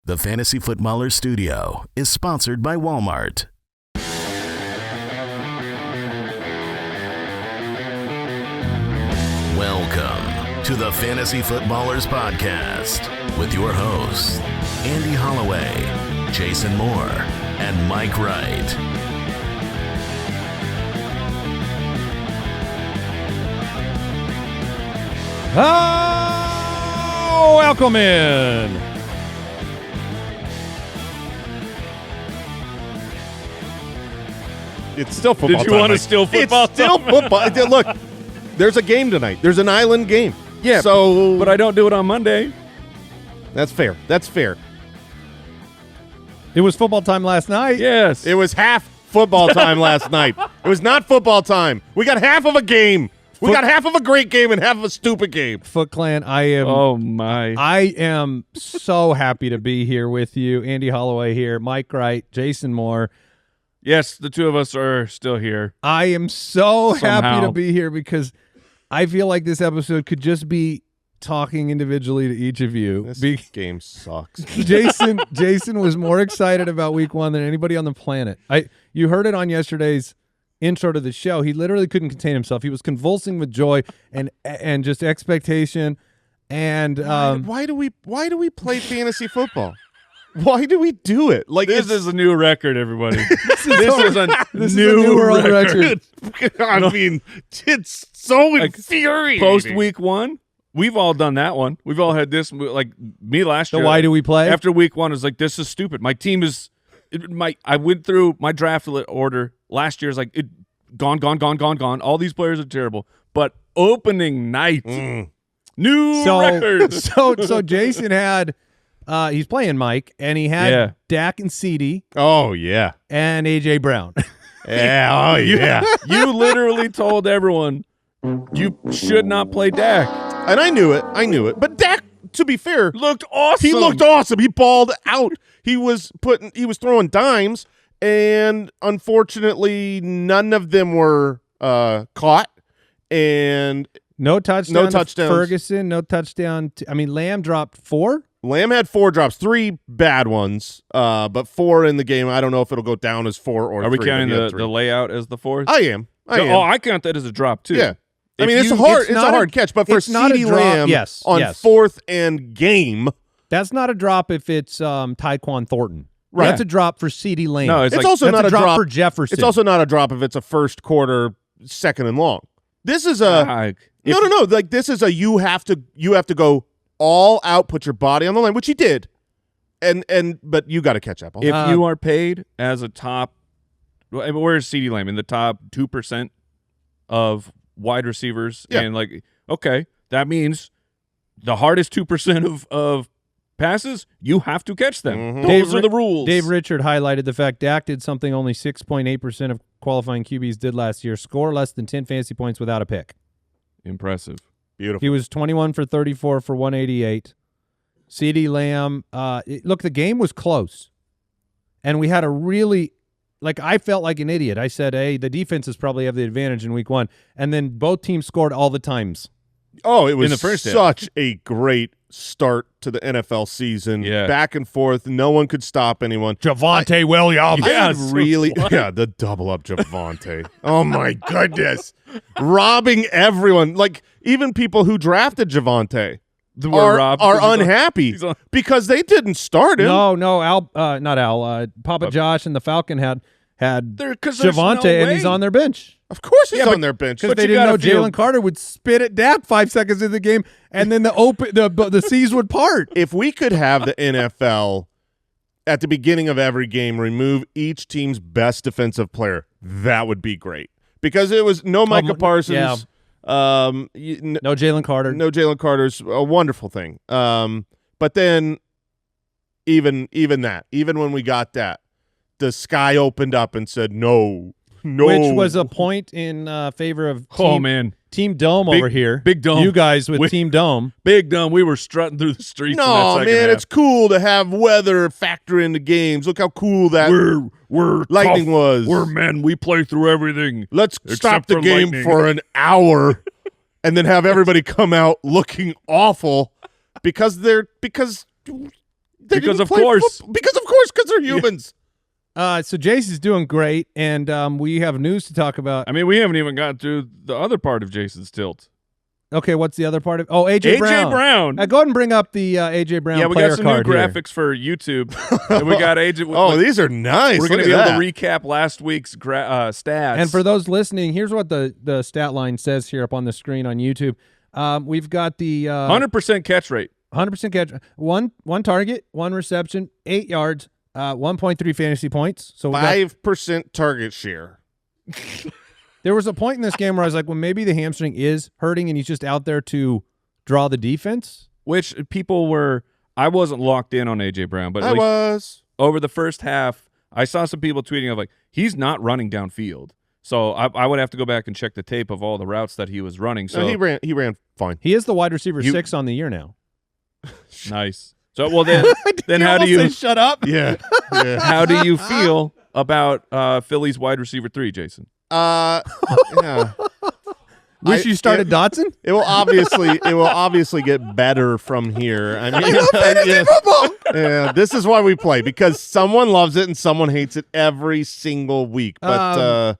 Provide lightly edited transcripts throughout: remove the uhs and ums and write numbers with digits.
The Fantasy Footballer Studio is sponsored by Walmart. Welcome to the Fantasy Footballers Podcast with your hosts, Andy Holloway, Jason Moore, and Mike Wright. Oh, welcome in. It's still football time. Did you want to steal football? It's still football. Look, there's a game tonight. There's an island game. Yeah, so but I don't do it on Monday. That's fair. That's fair. It was football time last night. Yes. It was half football time last night. It was not football time. We got half of a game. We got half of a great game and half of a stupid game. Footclan, I am so happy to be here with you. Andy Holloway here, Mike Wright, Jason Moore. Yes, the two of us are still here. I am so Somehow. happy to be here because I feel like this episode could just be talking individually to each of you. This game sucks. Jason was more excited about week one than anybody on the planet. You heard it on yesterday's intro to the show. He literally couldn't contain himself. He was convulsing with joy and just expectation. And why do we play fantasy football? Why do we do it? Like This is a new record, everybody. this is a new world record. I mean, it's so infuriating. Post week one, we've all done that one. We've all had this, like me last So year. why do we play? After week one, it's like, this is stupid. My team is I went through my draft order last year. Is like gone. All these players are terrible. But opening night, new record. So Jason had he's playing Mike, and he had Dak and CD Oh yeah, and AJ Brown. yeah, oh yeah. You literally told everyone you should not play Dak. And I knew it. But Dak, to be fair, Looked awesome. he looked awesome. He balled out. He was throwing dimes, and unfortunately, none of them were caught. And No touchdown. No touchdowns. Ferguson, no touchdown. Lamb dropped 4. Lamb had 4 drops, 3 bad ones, but 4 in the game. I don't know if it'll go down as 4 or 3. Are we counting but he had 3. the layout as the fourth? I am. Oh, I count that as a drop too. Yeah. I If mean, it's you- a hard catch, but for it's not a CeeDee drop. Lamb Yes, on yes. 4th and game, That's not a drop if it's Tyquan Thornton. Right. That's a drop for CD Lamb. No, it's like, also that's not a drop drop for Jefferson. It's also not a drop if it's a first quarter, second and long. This is a no. Like this is a you have to go all out, put your body on the line, which he did, but you got to catch up. If you are paid as a top, where's CeeDee Lamb in the top 2% of wide receivers? Yeah. And okay, that means the hardest 2% of passes, you have to catch them. Mhm. Those are the rules. Dave Richard highlighted the fact Dak did something only 6.8% of qualifying QBs did last year: score less than 10 fantasy points without a pick. Impressive. Beautiful. He was 21 for 34 for 188. CD Lamb, look, the game was close. And we had a really, I felt like an idiot. I said, hey, the defenses probably have the advantage in week one. And then both teams scored all the times. Oh, it was in the first half. such a great start to the NFL season. Yeah. Back and forth. No one could stop anyone. Javonte Williams. The double up Javonte. Oh, my goodness. Robbing everyone. Like, even people who drafted Javonte are unhappy because they didn't start him. No, not Al. Papa Josh and the Falcon had Javonte, and he's on their bench. Of course he's on their bench. Because they didn't know Jalen Carter would spit at Dak 5 seconds in the game, and then the seas would part. If we could have the NFL at the beginning of every game remove each team's best defensive player, that would be great. Because it was no Micah Parsons. Yeah. No Jalen Carter. No Jalen Carter's a wonderful thing. But then even when we got that, the sky opened up and said no. Which was a point in favor of Team Dome over here. Big Dome. You guys with Team Dome. Big Dome. We were strutting through the streets. No, in that man, half. it's cool to have weather factor into games. Look how cool that we're lightning tough. was. We're men. We play through everything. Let's stop except the for game lightning. for an hour and then have everybody come out looking awful because Because of course, because they're humans. So Jace is doing great, and we have news to talk about. I mean, we haven't even gotten to the other part of Jason's tilt. Okay, what's the other part of? Oh, AJ Brown. Go ahead and bring up the AJ Brown. Yeah, we player got some card new here. graphics for YouTube. And we got AJ. Oh, these are nice. We're going to be able to recap last week's stats. And for those listening, here's what the stat line says here up on the screen on YouTube. We've got the 100% catch rate. 100% catch. One target, 1 reception, 8 yards, 1.3 fantasy points. So 5% target share. There was a point in this game where I was like, well, maybe the hamstring is hurting and he's just out there to draw the defense. Which I wasn't locked in on A.J. Brown, but I was. Over the first half, I saw some people tweeting of like, he's not running downfield. So I would have to go back and check the tape of all the routes that he was running. So no, he ran fine. He is the wide receiver 6 on the year now. Nice. So, well, then how do you shut up? Yeah. How do you feel about Philly's wide receiver 3, Jason? Yeah. Wish you started Dotson? It will obviously get better from here. I mean, yeah, this is why we play, because someone loves it and someone hates it every single week. But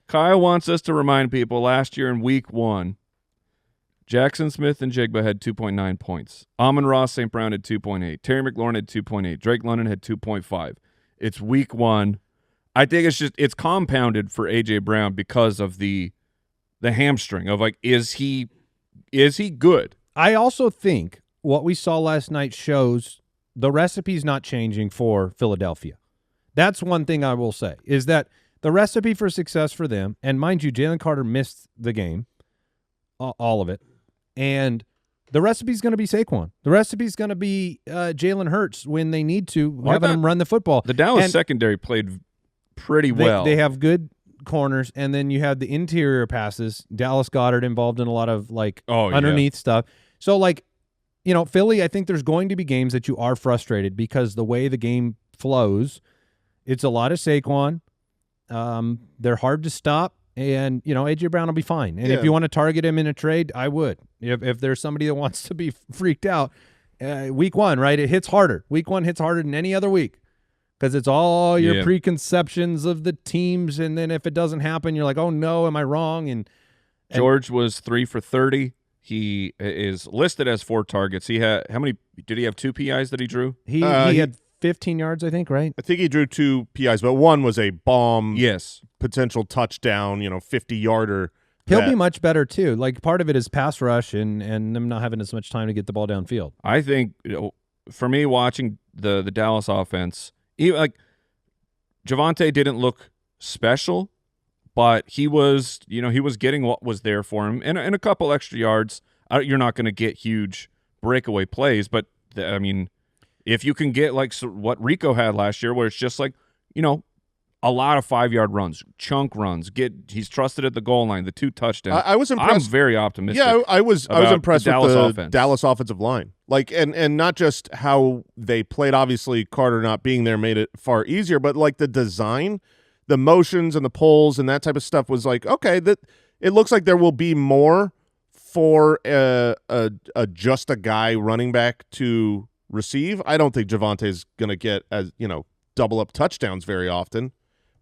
Kyle wants us to remind people last year in week 1, Jackson Smith and Jigba had 2.9 points. Amon-Ra St. Brown had 2.8. Terry McLaurin had 2.8. Drake London had 2.5. It's week 1. I think it's compounded for A.J. Brown because of the hamstring of like, is he good? I also think what we saw last night shows the recipe's not changing for Philadelphia. That's one thing I will say, is that the recipe for success for them, and mind you, Jalen Carter missed the game, all of it, and the recipe's going to be Saquon. The recipe's going to be Jalen Hurts when they need to, having him run the football. The Dallas secondary played pretty well. They have good corners, and then you have the interior passes. Dallas Goedert involved in a lot of underneath stuff. So Philly, I think there's going to be games that you are frustrated because the way the game flows, it's a lot of Saquon. They're hard to stop, and A.J. Brown will be fine. And if you want to target him in a trade, I would. If there's somebody that wants to be freaked out, week 1, right? It hits harder. Week 1 hits harder than any other week. Because it's all your preconceptions of the teams, and then if it doesn't happen, you're like, oh, no, am I wrong? And George was 3 for 30. He is listed as 4 targets. He had how many? Did he have 2 PIs that he drew? He had 15 yards, I think, right? I think he drew 2 PIs, but one was a bomb. Yes, potential touchdown. 50-yarder. He'll be much better too. Like part of it is pass rush and them not having as much time to get the ball downfield. I think for me, watching the Dallas offense. Javonte didn't look special, but he was getting what was there for him, and a couple extra yards. You're not going to get huge breakaway plays, but if you can get like what Rico had last year, where it's just like a lot of 5-yard runs, chunk runs. He's trusted at the goal line, the 2 touchdowns. I was impressed. I'm very optimistic. Yeah, I was impressed with the offense. Dallas offensive line. And not just how they played. Obviously, Carter not being there made it far easier, but like the design, the motions and the pulls and that type of stuff was like, okay, that it looks like there will be more for just a guy running back to receive. I don't think Javonte's going to get double up touchdowns very often.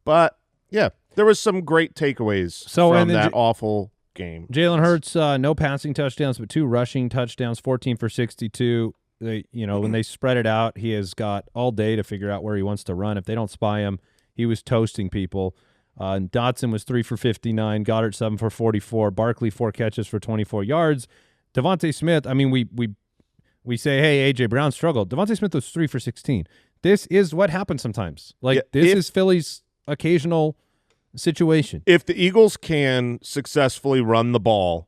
But, yeah, there was some great takeaways from that awful game. Jalen Hurts, no passing touchdowns, but 2 rushing touchdowns, 14 for 62. When they spread it out, he has got all day to figure out where he wants to run. If they don't spy him, he was toasting people. Dotson was 3 for 59, Goddard 7 for 44, Barkley 4 catches for 24 yards. Devontae Smith, we say, hey, A.J. Brown struggled. Devontae Smith was 3 for 16. This is what happens sometimes. This is Philly's occasional situation. If the Eagles can successfully run the ball,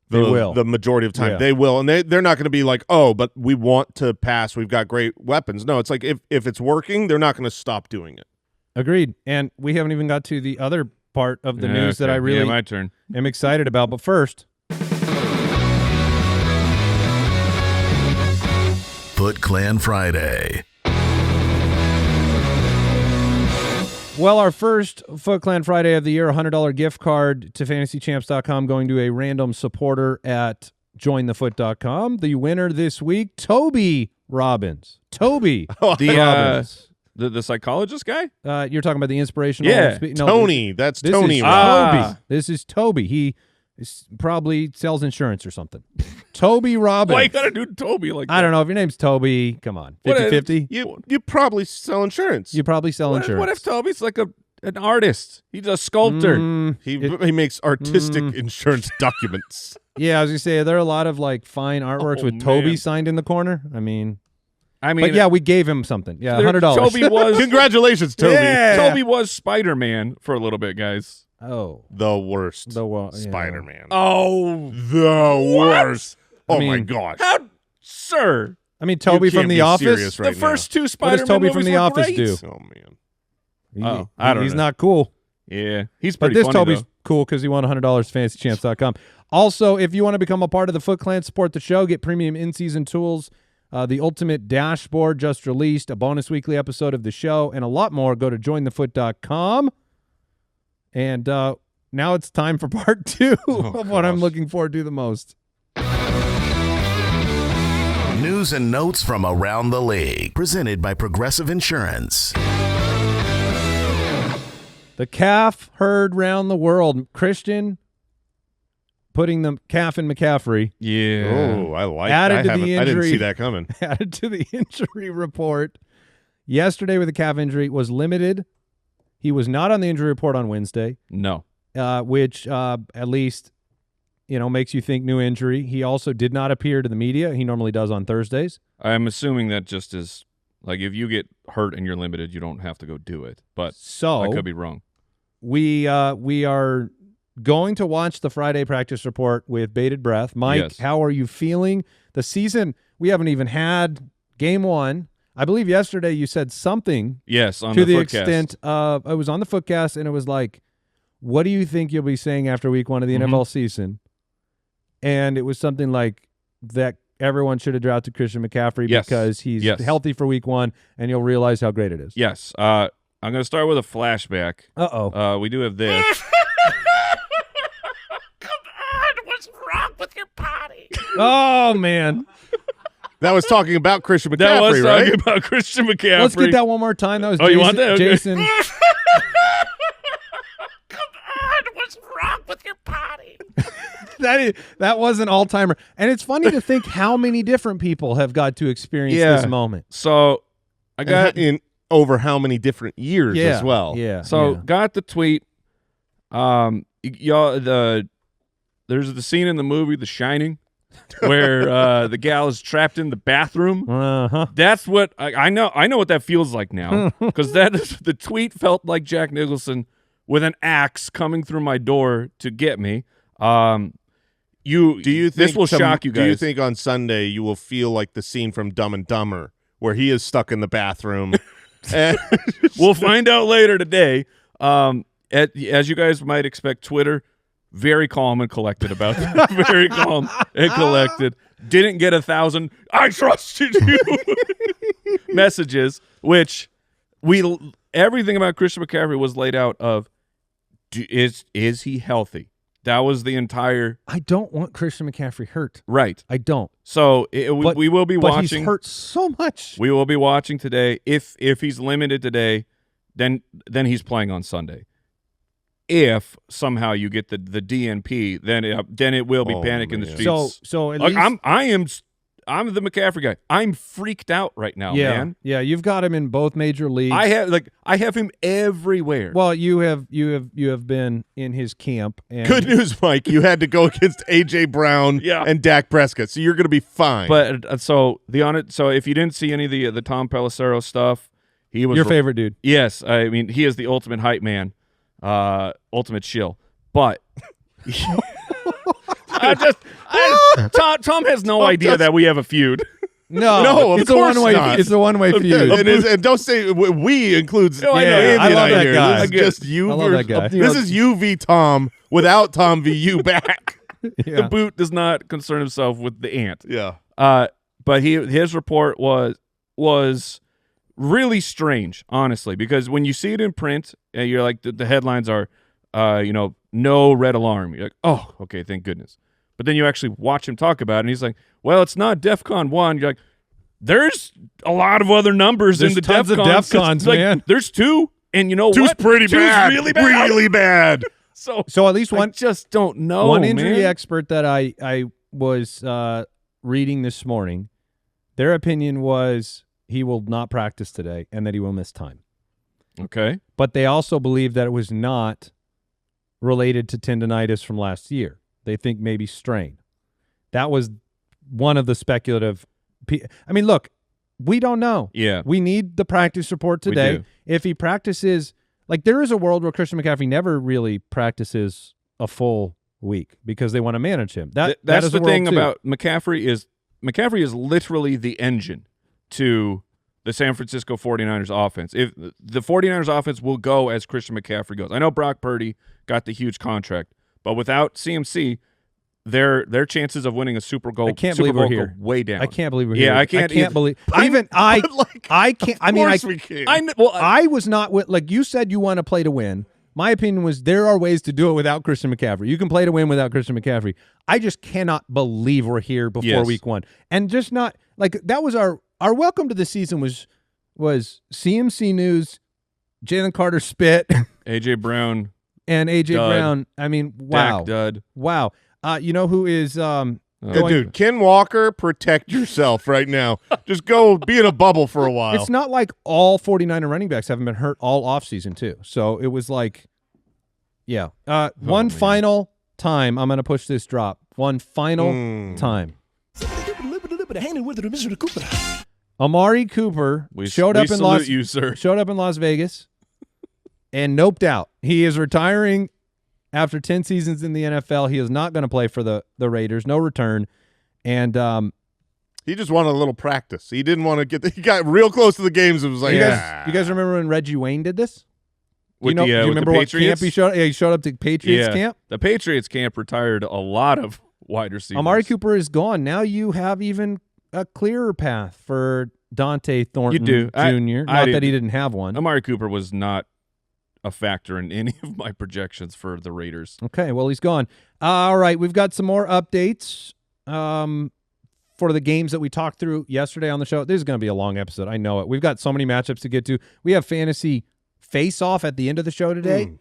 they will. The majority of time. They will. And they're not going to be like, oh, but we want to pass. We've got great weapons. No, it's like if it's working, they're not going to stop doing it. Agreed. And we haven't even got to the other part of the news that I really my turn. am excited about. But first, Footclan Friday. Well, our first Footclan Friday of the year, $100 gift card to fantasychamps.com going to a random supporter at jointhefoot.com. The winner this week, Toby Robbins. Toby The Robbins. the psychologist guy? You're talking about the inspirational. Yeah, Tony. That's this Tony. Is Robbins. Toby. This is Toby. He probably sells insurance or something. Toby Robbins. Why you gotta do Toby like that? I don't know if your name's Toby. Come on, 50-50. You probably sell insurance. You probably sell insurance. What if Toby's like an artist? He's a sculptor. He makes artistic insurance documents. Yeah, I was gonna say there are a lot of like fine artworks with Toby man. signed in the corner. I mean, but yeah, we gave him something. Yeah, $100. Toby was Congratulations, Toby. Yeah. Toby was Spider-Man for a little bit, guys. Oh, The worst. yeah. Spider-Man. Oh, The worst. Oh my mean, gosh. how, sir? I mean, Toby You can't from The be Office. serious right The first two What Spider-Man does Toby from movies The were Office great. do? Oh man. Oh, I don't He's know. not cool. Yeah, he's But pretty this funny, Toby's though. cool because he won $100 fantasychamps.com. Also, if you want to become a part of the Foot Clan, support the show, get premium in-season tools, the ultimate dashboard just released, a bonus weekly episode of the show, and a lot more, go to jointhefoot.com. And now it's time for part 2 of what I'm looking forward to the most. News and notes from around the league, presented by Progressive Insurance. The calf herd round the world. Christian putting the calf in McCaffrey. Yeah. Oh, I like Added to the I didn't injury. see that coming. Added to the injury report yesterday with a calf injury, was limited. He was not on the injury report on Wednesday, No. which at least makes you think new injury. He also did not appear to the media. He normally does on Thursdays. I'm assuming that just is like if you get hurt and you're limited, you don't have to go do it. But So I could be wrong. we are going to watch the Friday practice report with bated breath. Mike, Yes. how are you feeling? The season, we haven't even had game 1. I believe yesterday you said something Yes, on to the the Footcast. extent of, it was on the Footcast, and it was like, what do you think you'll be saying after week 1 of the NFL season? And it was something like that everyone should have drafted Christian McCaffrey Yes. because he's Yes. healthy for week 1, and you'll realize how great it is. Yes. I'm going to start with a flashback. Uh-oh. We do have this. Come on, what's wrong with your potty? Oh, man. That was talking about Christian McCaffrey, That was right? talking about Christian McCaffrey. Let's get that one more time. That was Oh, Jason. you want that? Okay. Jason. Come on, what's wrong with your potty? That was an all-timer. And it's funny to think how many different people have got to experience this moment. So I got in over how many different years as well. Yeah. So got the tweet. Y'all, there's the scene in the movie The Shining where the gal is trapped in the bathroom. Uh-huh. That's what I know. I know what that feels like now because the tweet felt like Jack Nicholson with an axe coming through my door to get me. Do you think this will shock you guys? Do you think on Sunday you will feel like the scene from Dumb and Dumber where he is stuck in the bathroom? And We'll find out later today. As you guys might expect, Twitter very calm and collected about that. Very calm and collected. Didn't get 1,000 "I trusted you" messages, which everything about Christian McCaffrey was laid out of is he healthy? That was the entire I don't want Christian McCaffrey hurt. right. I don't. So But- we will be But watching. he's hurt so much. We will be watching today. If he's limited today, then he's playing on Sunday. If somehow you get the DNP, then it will be Oh, panic in the man. streets. So at Like, least I'm the McCaffrey guy. I'm freaked out right now, man. Yeah, you've got him in both major leagues. I have him everywhere. Well, you have been in his camp. And good news, Mike, you had to go against A.J. Brown Yeah. and Dak Prescott, so you're going to be fine. But so if you didn't see any of the Tom Pelissero stuff, he was your favorite dude. Yes, I mean he is the ultimate hype man, ultimate shill. But Tom has no idea that we have a feud. No, of it's a course one-way. not. It's a one-way feud. and don't say we includes No, I know. Andy I and love that here. guy. This is just you. I love that guy. This is you v Tom without Tom v you back. Yeah. The boot does not concern himself with the ant. Yeah. But his report was really strange, honestly, because when you see it in print, you're like the headlines are, no red alarm. You're like, oh, okay, thank goodness. But then you actually watch him talk about it, and he's like, well, it's not DEFCON 1. You're like, there's a lot of other numbers in the tons of DEFCONs, man. There's 2, and you know Two's what? pretty bad. Really bad. Really bad. So at least one. I just don't know. One injury man. expert that I was reading this morning, their opinion was he will not practice today and that he will miss time. Okay. But they also believe that it was not related to tendonitis from last year. They think maybe strain. That was one of the speculative. I mean, look, we don't know. Yeah. We need the practice report today. We do. If he practices, like there is a world where Christian McCaffrey never really practices a full week because they want to manage him. That's the thing about McCaffrey is literally the engine to the San Francisco 49ers offense. If the 49ers offense will go as Christian McCaffrey goes. I know Brock Purdy got the huge contract, but without CMC, their chances of winning a Super Bowl go way down. I can't believe we're here. Yeah, I can't believe. Even I can't. I mean, I was not like you said. You want to play to win. My opinion was there are ways to do it without Christian McCaffrey. You can play to win without Christian McCaffrey. I just cannot believe we're here before week 1, and just not like that was our welcome to the season was CMC news, Jalen Carter spit, AJ Brown and AJ dud. Brown. I mean, wow, Dak dud. Wow. You know who is dude, Ken Walker, protect yourself right now. Just go be in a bubble for a while. It's not like all 49er running backs haven't been hurt all offseason too. So it was like, yeah. One final time, I'm going to push this drop. One final time. Amari Cooper showed up in Las Vegas and noped out. He is retiring after 10 seasons in the NFL. He is not going to play for the Raiders. No return. And he just wanted a little practice. He didn't want to he got real close to the games. It was like, you guys remember when Reggie Wayne did this? Do you remember what camp he showed? Yeah, he showed up to Patriots camp. The Patriots camp retired a lot of wide receivers. Amari Cooper is gone. Now you have even a clearer path for Dante Thornton Jr. Not that he didn't have one. Amari Cooper was not a factor in any of my projections for the Raiders. Okay, well, he's gone. All right, we've got some more updates for the games that we talked through yesterday on the show. This is going to be a long episode. I know it. We've got so many matchups to get to. We have fantasy face-off at the end of the show today,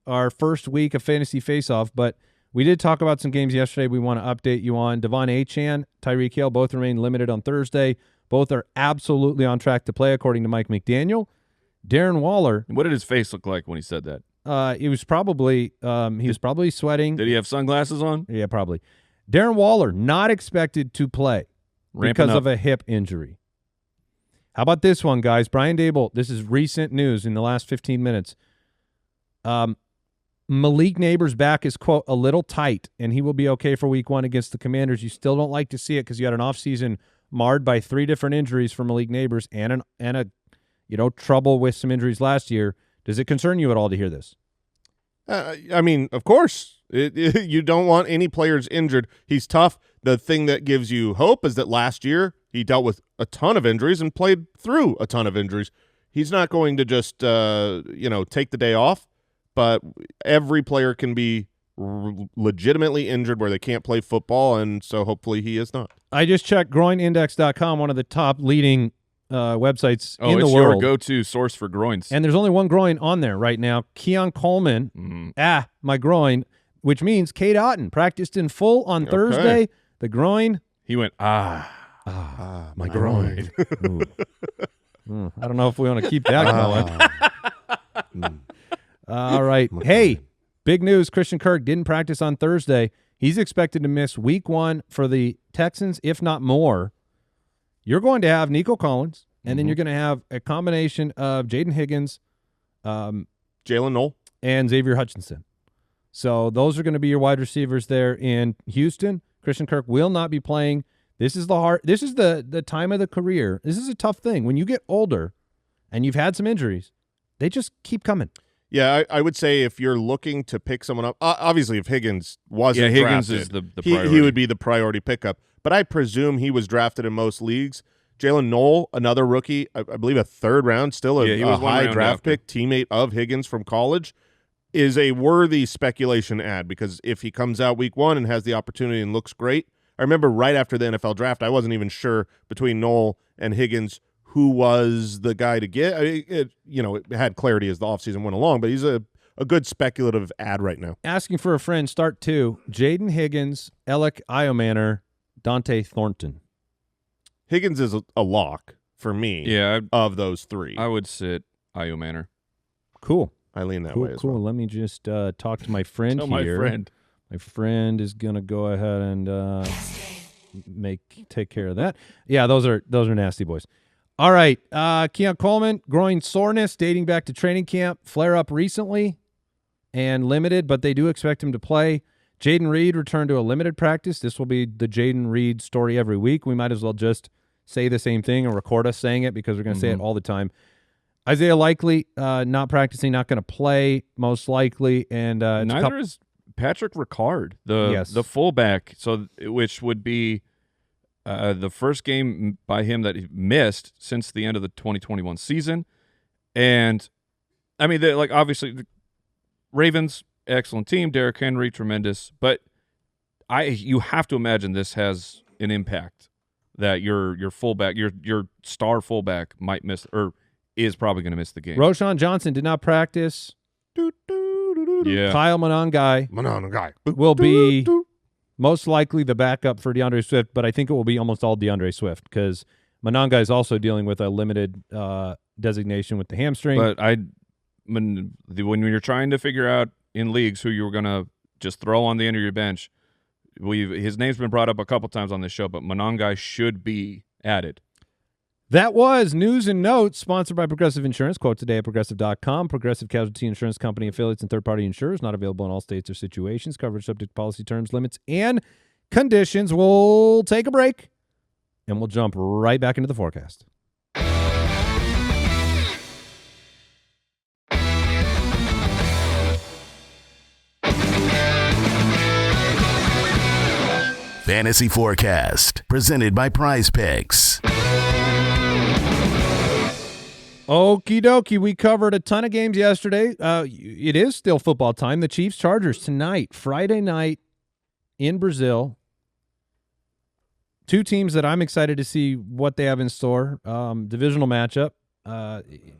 our first week of fantasy face-off, but we did talk about some games yesterday we want to update you on. Devon Achane, Tyreek Hill, both remain limited on Thursday. Both are absolutely on track to play, according to Mike McDaniel. Darren Waller. What did his face look like when he said that? He was probably sweating. Did he have sunglasses on? Yeah, probably. Darren Waller not expected to play because of a hip injury. How about this one, guys? Brian Dable, this is recent news in the last 15 minutes. Malik Neighbors' back is, quote, a little tight, and he will be okay for week 1 against the Commanders. You still don't like to see it because you had an offseason marred by 3 different injuries for Malik Neighbors and a trouble with some injuries last year. Does it concern you at all to hear this? I mean, of course. You don't want any players injured. He's tough. The thing that gives you hope is that last year he dealt with a ton of injuries and played through a ton of injuries. He's not going to just, take the day off, but every player can be legitimately injured where they can't play football, and so hopefully he is not. I just checked groinindex.com, one of the top leading websites in the world. Oh, it's your go-to source for groins. And there's only one groin on there right now. Keon Coleman, my groin, which means Cade Otton practiced in full on Thursday. The groin. He went, my groin. I don't know if we want to keep that going. All right. Hey, big news. Christian Kirk didn't practice on Thursday. He's expected to miss week 1 for the Texans, if not more. You're going to have Nico Collins, and then you're going to have a combination of Jaden Higgins, Jalen Noel, and Xavier Hutchinson. So those are going to be your wide receivers there in Houston. Christian Kirk will not be playing. This is the time of the career. This is a tough thing. When you get older and you've had some injuries, they just keep coming. Yeah, I would say if you're looking to pick someone up, obviously if Higgins wasn't Higgins drafted, is the priority. He would be the priority pickup. But I presume he was drafted in most leagues. Jalen Noel, another rookie, I believe a 3rd round, still a high draft pick, teammate of Higgins from college. is a worthy speculation ad, because if he comes out week 1 and has the opportunity and looks great, I remember right after the NFL draft, I wasn't even sure between Noel and Higgins who was the guy to get. It had clarity as the offseason went along, but he's a good speculative ad right now. Asking for a friend, start 2. Jaden Higgins, Alec Iomanner, Dante Thornton. Higgins is a lock for me. Yeah, of those 3. I would sit Io Manor. Cool. I lean that way as well. Let me just talk to my friend Tell here. my friend. My friend is gonna go ahead and take care of that. Yeah, those are nasty boys. All right, Keon Coleman, groin soreness dating back to training camp, flare up recently, and limited, but they do expect him to play. Jaden Reed returned to a limited practice. This will be the Jaden Reed story every week. We might as well just say the same thing and record us saying it, because we're going to say it all the time. Isaiah Likely not practicing, not going to play most likely, and neither is Patrick Ricard, the fullback. So which would be the first game by him that he missed since the end of the 2021 season. And I mean, obviously, the Ravens, excellent team. Derrick Henry, tremendous. But you have to imagine this has an impact that your fullback, your star fullback might miss, or is probably going to miss the game. Roshan Johnson did not practice. Yeah. Kyle Monangai will be most likely the backup for DeAndre Swift, but I think it will be almost all DeAndre Swift, because Monangai is also dealing with a limited designation with the hamstring. But when you're trying to figure out in leagues who you're going to just throw on the end of your bench, his name's been brought up a couple times on this show, but Monangai should be added. That was News and Notes, sponsored by Progressive Insurance. Quote today at Progressive.com. Progressive Casualty Insurance Company affiliates and third-party insurers. Not available in all states or situations. Coverage subject to policy terms, limits, and conditions. We'll take a break, and we'll jump right back into the forecast. Fantasy Forecast, presented by Prize Picks. Okie dokie, we covered a ton of games yesterday. It is still football time. The Chiefs-Chargers tonight, Friday night in Brazil. 2 teams that I'm excited to see what they have in store. Divisional matchup.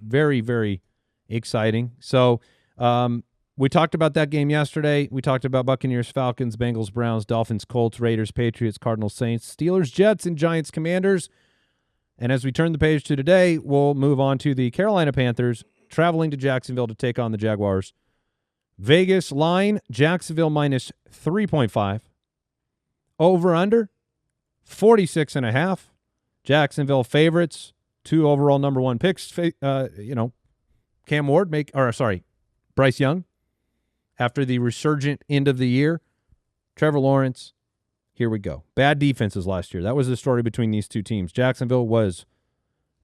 Very, very exciting. So we talked about that game yesterday. We talked about Buccaneers, Falcons, Bengals, Browns, Dolphins, Colts, Raiders, Patriots, Cardinals, Saints, Steelers, Jets, and Giants, Commanders. And as we turn the page to today, we'll move on to the Carolina Panthers traveling to Jacksonville to take on the Jaguars. Vegas line, Jacksonville minus 3.5. Over-under, 46.5. Jacksonville favorites, 2 overall number 1 picks. Cam Ward Bryce Young after the resurgent end of the year. Trevor Lawrence. Here we go. Bad defenses last year. That was the story between these 2 teams. Jacksonville was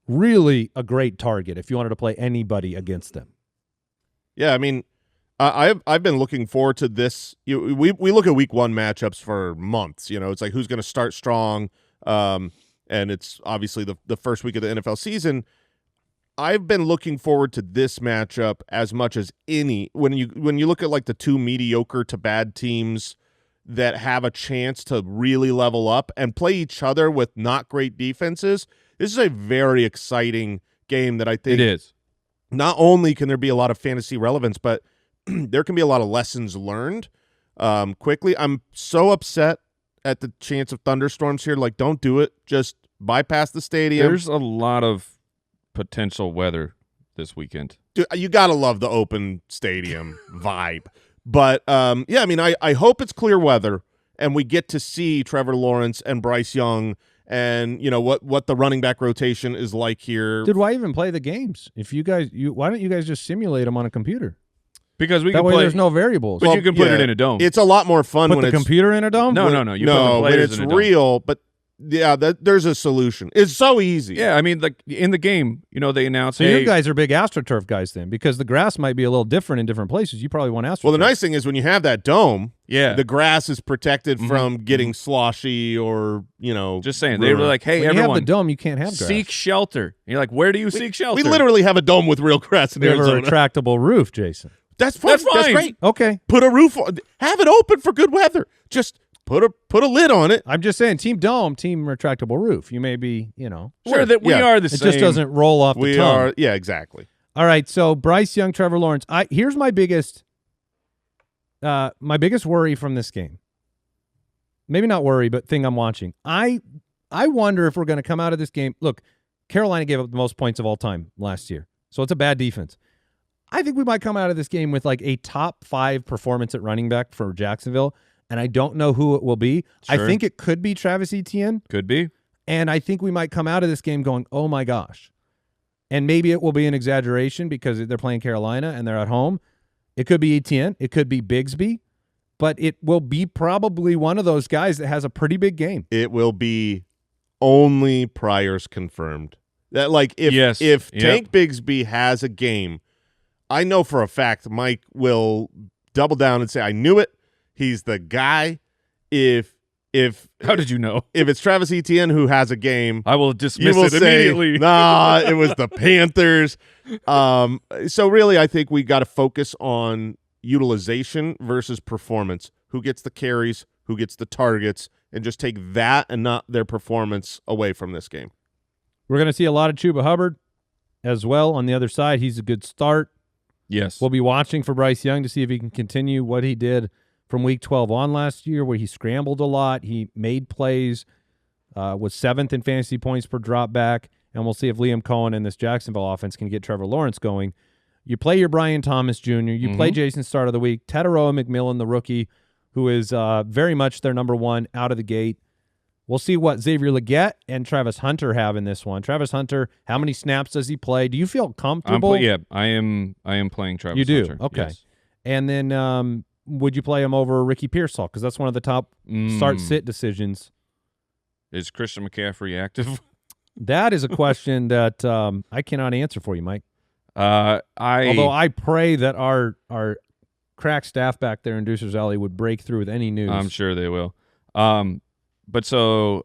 really a great target if you wanted to play anybody against them. Yeah, I mean, I've been looking forward to this. We look at week 1 matchups for months. It's like who's going to start strong, and it's obviously the first week of the NFL season. I've been looking forward to this matchup as much as any. When you look at like the 2 mediocre to bad teams that have a chance to really level up and play each other with not great defenses, this is a very exciting game that I think it is. Not only can there be a lot of fantasy relevance, but there can be a lot of lessons learned quickly. I'm so upset at the chance of thunderstorms here. Like, don't do it. Just bypass the stadium. There's a lot of potential weather this weekend. Dude, you got to love the open stadium vibe. But, yeah, I mean, I hope it's clear weather and we get to see Trevor Lawrence and Bryce Young and, what the running back rotation is like here. Dude, why even play the games? If why don't you guys just simulate them on a computer? Because we that can way play, there's no variables. But you can put it in a dome. It's a lot more fun when it's computer in a dome? No. You put the players it's in a dome. real, but yeah, there's a solution. It's so easy. Yeah, I mean, like in the game, they announce. So you guys are big AstroTurf guys then, because the grass might be a little different in different places. You probably want AstroTurf. Well, the nice thing is when you have that dome, yeah, the grass is protected from getting sloshy or Just saying, they were like, "Hey, when everyone, you have the dome, you can't have grass. Seek shelter." And you're like, "Where do you seek shelter?" We literally have a dome with real grass in We have a Arizona. retractable roof, Jason. That's fine. That's great. Okay. Put a roof on. Have it open for good weather. Just put a lid on it. I'm just saying, team dome, team retractable roof. You may be, Sure, that we are the same. It just doesn't roll off the tongue. Yeah, exactly. All right, so Bryce Young, Trevor Lawrence. Here's my biggest worry from this game. Maybe not worry, but thing I'm watching. I wonder if we're going to come out of this game. Look, Carolina gave up the most points of all time last year, so it's a bad defense. I think we might come out of this game with like a top 5 performance at running back for Jacksonville, and I don't know who it will be. Sure. I think it could be Travis Etienne. Could be. And I think we might come out of this game going, oh, my gosh. And maybe it will be an exaggeration because they're playing Carolina and they're at home. It could be Etienne. It could be Bigsby. But it will be probably one of those guys that has a pretty big game. It will be only priors confirmed. That if Tank Bigsby has a game, I know for a fact Mike will double down and say, I knew it. He's the guy. How did you know? If it's Travis Etienne who has a game, I will dismiss it immediately. Nah, it was the Panthers. So really, I think we got to focus on utilization versus performance. Who gets the carries, who gets the targets, and just take that and not their performance away from this game. We're going to see a lot of Chuba Hubbard as well on the other side. He's a good start. Yes. We'll be watching for Bryce Young to see if he can continue what he did from week 12 on last year, where he scrambled a lot. He made plays, was 7th in fantasy points per drop back, and we'll see if Liam Cohen and this Jacksonville offense can get Trevor Lawrence going. You play your Brian Thomas Jr., you play Jason start of the week, Tataroa McMillan, the rookie, who is very much their number one out of the gate. We'll see what Xavier Legette and Travis Hunter have in this one. Travis Hunter, how many snaps does he play? Do you feel comfortable? I am playing Travis You do? Hunter. Okay. Yes. And then would you play him over Ricky Pearsall? Because that's one of the top start-sit decisions. Is Christian McCaffrey active? That is a question that I cannot answer for you, Mike. Although I pray that our crack staff back there in Deucer's Alley would break through with any news. I'm sure they will. But so,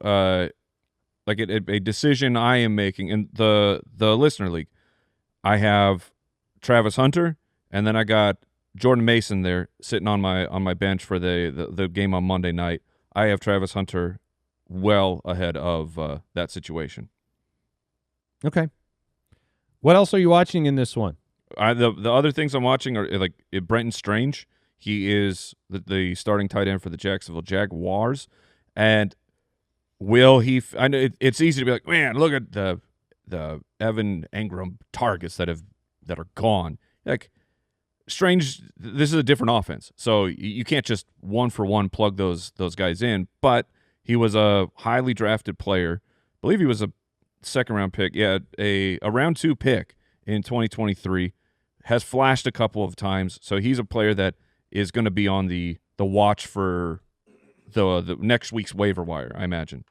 like a decision I am making in the listener league, I have Travis Hunter, and then I got Jordan Mason there sitting on my bench for the game on Monday night. I have Travis Hunter well ahead of that situation. Okay. What else are you watching in this one? The other things I'm watching are like Brenton Strange. He is the starting tight end for the Jacksonville Jaguars, and will he? I know it's easy to be like, man, look at the Evan Engram targets that are gone. Like Strange, this is a different offense, so you can't just one for one plug those guys in. But he was a highly drafted player. I believe he was a second-round pick. Yeah, a round 2 pick in 2023. Has flashed a couple of times, so he's a player that is going to be on the watch for the next week's waiver wire, I imagine.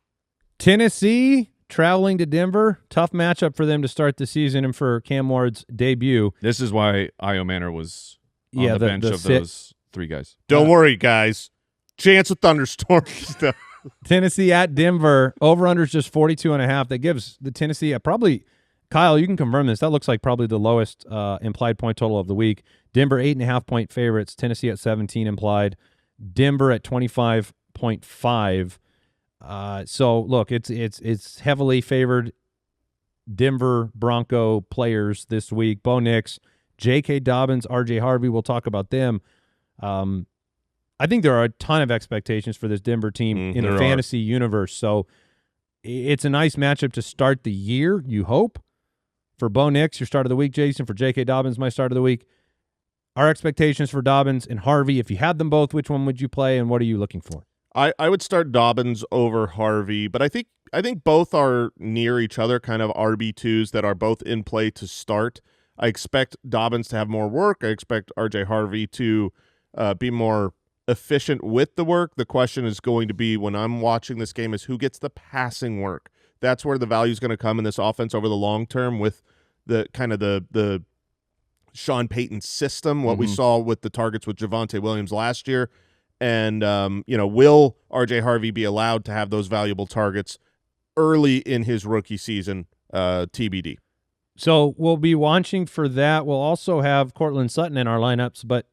Tennessee traveling to Denver. Tough matchup for them to start the season and for Cam Ward's debut. This is why Io Manor was on the bench of those 3 guys. Don't worry, guys. Chance of thunderstorms. Tennessee at Denver. Over-under is just 42.5. That gives the Tennessee probably – Kyle, you can confirm this. That looks like probably the lowest implied point total of the week. Denver 8.5-point favorites. Tennessee at 17 implied. Denver at 25.5. So look, it's heavily favored Denver Bronco players this week. Bo Nix, J.K. Dobbins, R.J. Harvey. We'll talk about them. I think there are a ton of expectations for this Denver team in the fantasy universe. So it's a nice matchup to start the year, you hope. For Bo Nix, your start of the week, Jason. For J.K. Dobbins, my start of the week. Our expectations for Dobbins and Harvey, if you had them both, which one would you play and what are you looking for? I would start Dobbins over Harvey, but I think both are near each other, kind of RB2s that are both in play to start. I expect Dobbins to have more work. I expect R.J. Harvey to be more efficient with the work. The question is going to be, when I'm watching this game, is who gets the passing work. That's where the value is going to come in this offense over the long term with the kind of the Sean Payton system, what we saw with the targets with Javonte Williams last year. And, will R.J. Harvey be allowed to have those valuable targets early in his rookie season, TBD? So we'll be watching for that. We'll also have Cortland Sutton in our lineups, but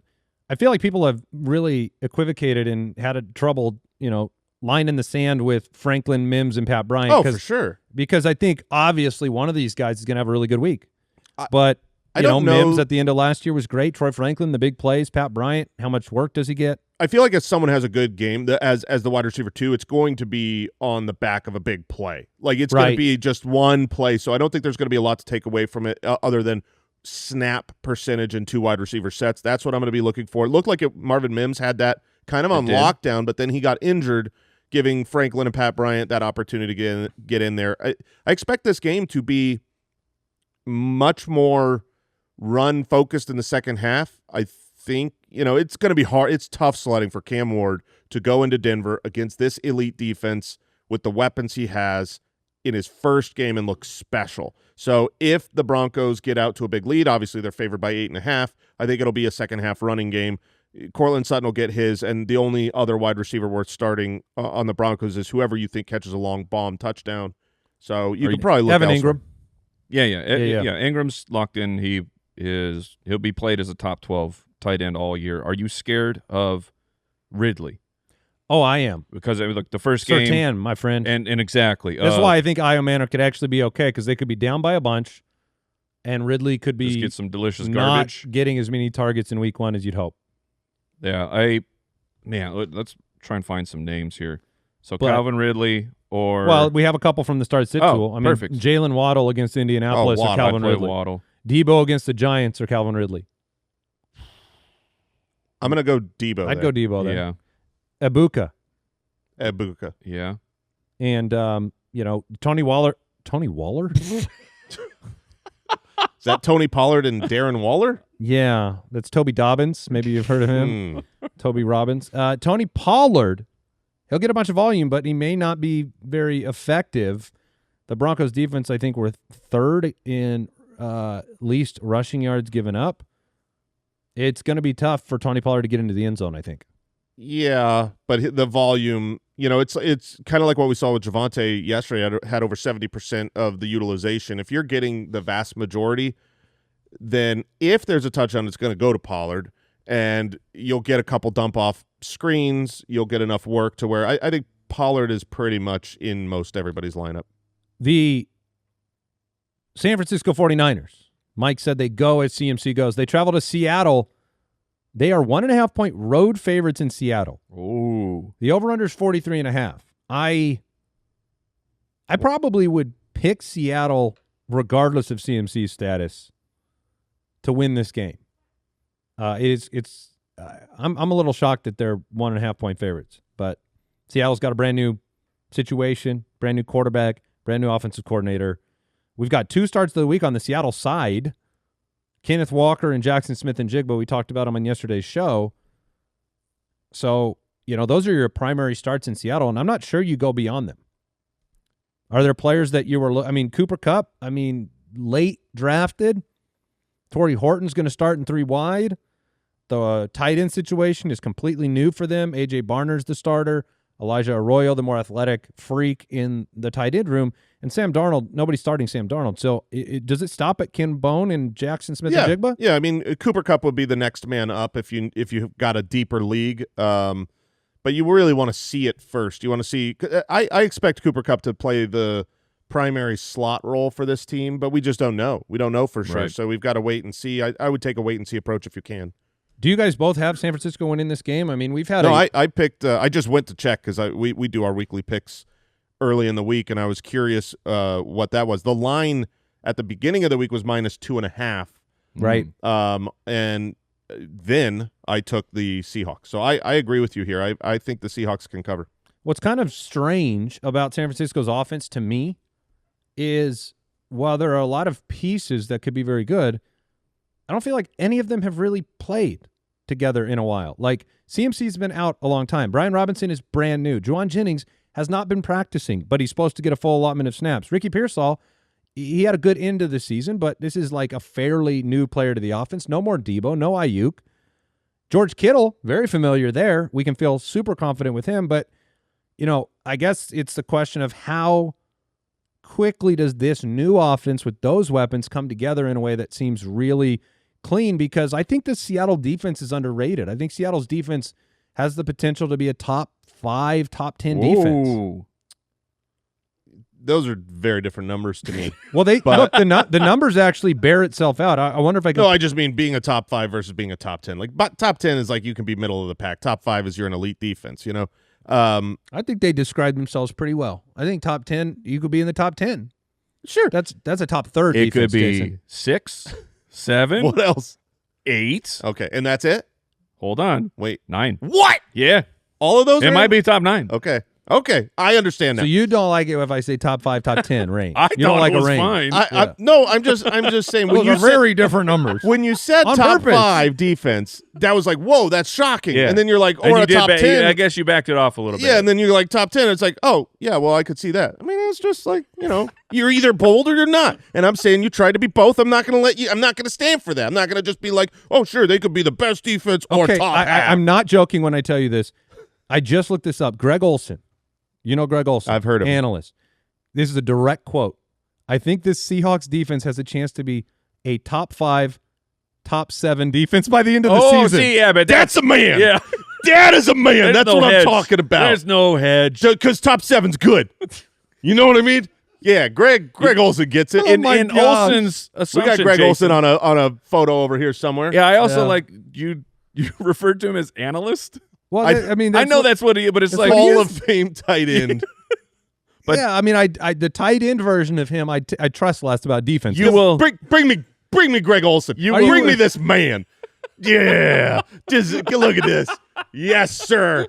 I feel like people have really equivocated and had a trouble, line in the sand with Franklin, Mims, and Pat Bryant. Oh, for sure. Because I think obviously one of these guys is going to have a really good week. But I don't know. Mims at the end of last year was great. Troy Franklin, the big plays. Pat Bryant, how much work does he get? I feel like if someone has a good game as the wide receiver too, it's going to be on the back of a big play. Like it's going to be just one play. So I don't think there's going to be a lot to take away from it other than snap percentage in 2 wide receiver sets. That's what I'm going to be looking for. It looked like Marvin Mims had that kind of on lockdown, but then he got injured, giving Franklin and Pat Bryant that opportunity to get in there. I expect this game to be much more run focused in the second half. I think, it's going to be hard. It's tough sledding for Cam Ward to go into Denver against this elite defense with the weapons he has in his first game and look special. So if the Broncos get out to a big lead, obviously they're favored by 8.5. I think it'll be a second half running game. Cortland Sutton will get his, and the only other wide receiver worth starting on the Broncos is whoever you think catches a long bomb touchdown. So you can probably look Evan elsewhere. Ingram. Yeah. Ingram's locked in. He'll be played as a top 12 tight end all year. Are you scared of Ridley? Oh, I am. Because look, the first game, Surtain, my friend, and exactly. That's why I think Iomanor could actually be okay, because they could be down by a bunch, and Ridley could be just get some delicious not garbage, getting as many targets in week 1 as you'd hope. Yeah, let's try and find some names here. So Calvin Ridley or we have a couple from the start sit tool. Perfect. Jalen Waddle against Indianapolis or Calvin Ridley. Waddle. Debo against the Giants or Calvin Ridley. I'm going to go Debo. I'd go Debo there. Yeah. Ebuka. Yeah. And Tony Waller. Tony Waller? Is that Tony Pollard and Darren Waller? Yeah, that's Toby Dobbins. Maybe you've heard of him. Toby Robbins. Tony Pollard, he'll get a bunch of volume, but he may not be very effective. The Broncos defense, I think, were 3rd in least rushing yards given up. It's going to be tough for Tony Pollard to get into the end zone, I think. Yeah, but the volume, it's kind of like what we saw with Javonte yesterday. Had over 70% of the utilization. If you're getting the vast majority, then if there's a touchdown, it's going to go to Pollard, and you'll get a couple dump-off screens. You'll get enough work to where I think Pollard is pretty much in most everybody's lineup. The San Francisco 49ers, Mike said they go as CMC goes. They travel to Seattle. They are 1.5-point road favorites in Seattle. Ooh. The over-under is 43.5. I probably would pick Seattle regardless of CMC's status to win this game. I'm a little shocked that they're 1.5-point favorites, but Seattle's got a brand new situation, brand new quarterback, brand new offensive coordinator. We've got 2 starts of the week on the Seattle side. Kenneth Walker and Jackson Smith-Njigba, we talked about them on yesterday's show. So, those are your primary starts in Seattle, and I'm not sure you go beyond them. Are there players that you were Cooper Kupp, late drafted. Torrey Horton's going to start in 3 wide. The tight end situation is completely new for them. A.J. Barner's the starter. Elijah Arroyo, the more athletic freak in the tight end room. And Sam Darnold, nobody's starting Sam Darnold. So does it stop at Ken Bone and Jackson Smith-Njigba? Yeah, Cooper Kupp would be the next man up if you've got a deeper league. But you really want to see it first. You want to see – I expect Cooper Kupp to play the primary slot role for this team, but we just don't know. We don't know for sure. Right. So we've got to wait and see. I would take a wait-and-see approach if you can. Do you guys both have San Francisco winning this game? We've had I picked I just went to check because we do our weekly picks early in the week, and I was curious what that was. The line at the beginning of the week was -2.5. Right. And then I took the Seahawks. So I agree with you here. I think the Seahawks can cover. What's kind of strange about San Francisco's offense to me is while there are a lot of pieces that could be very good, I don't feel like any of them have really played together in a while. Like, CMC's been out a long time. Brian Robinson is brand new. Juwan Jennings has not been practicing, but he's supposed to get a full allotment of snaps. Ricky Pearsall, he had a good end of the season, but this is like a fairly new player to the offense. No more Debo, no Ayuk. George Kittle, very familiar there. We can feel super confident with him, but, I guess it's the question of how quickly does this new offense with those weapons come together in a way that seems really clean? Because I think the Seattle defense is underrated. I think Seattle's defense has the potential to be a top 5, top 10 defense. Those are very different numbers to me. Well, look, the numbers actually bear itself out. I wonder if I can. No, I just mean being a top 5 versus being a top 10. Like, top 10 is like you can be middle of the pack. Top 5 is you're an elite defense. You know. I think they describe themselves pretty well. I think top 10, you could be in the top 10. Sure, that's a top third. It defense, could be Jason. 6, 7. What else? 8. Okay, and that's it. Hold on. Wait, 9. what? Yeah, All of those? it might be top 9. Okay, I understand now. So you don't like it if I say top 5, top 10 range? I you don't like it was a range? fine. No, I'm just saying. Those are very different numbers. When you said On top purpose. 5 defense, that was like, whoa, that's shocking. Yeah. And then you're like, And or you a did top 10. I guess you backed it off a little bit. Yeah, and then you're like top 10. It's like, oh, yeah, well, I could see that. I mean, it's just like, you're either bold or you're not. And I'm saying you try to be both. I'm not going to stand for that. I'm not going to just be like, oh, sure, they could be the best defense or top half. I'm not joking when I tell you this. I just looked this up. Greg Olson. You know Greg Olson. I've heard of him. Analyst. This is a direct quote. I think this Seahawks defense has a chance to be a top 5, top 7 defense by the end of the season. See, yeah, but That's a man. Yeah. That is a man. There's That's no what hedge. I'm talking about. There's no hedge. Because top 7's good. You know what I mean? Yeah, Greg Olson gets it. Oh my in gosh. Olson's We assumption, got Greg Jason, Olson on a photo over here somewhere. Yeah, I also Yeah. like you referred to him as analyst. Well, I mean, I know that's what he, but it's like Hall of Fame tight end. But- yeah, I mean, I the tight end version of him, I trust less about defense. You will bring me Greg Olson. Bring me this man. Yeah, just look at this. Yes, sir.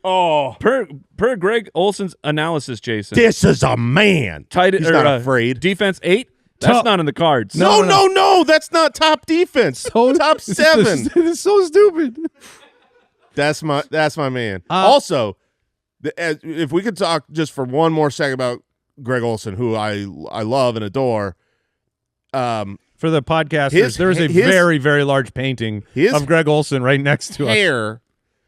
Oh, per Greg Olson's analysis, Jason. this is a man. He's not afraid. Defense 8. That's not in the cards. No. That's not top defense. Top 7. This is so stupid. That's my man. Also, if we could talk just for one more second about Greg Olson, who I love and adore. For the podcasters, there is a very, very large painting of Greg Olson right next to us. Hair,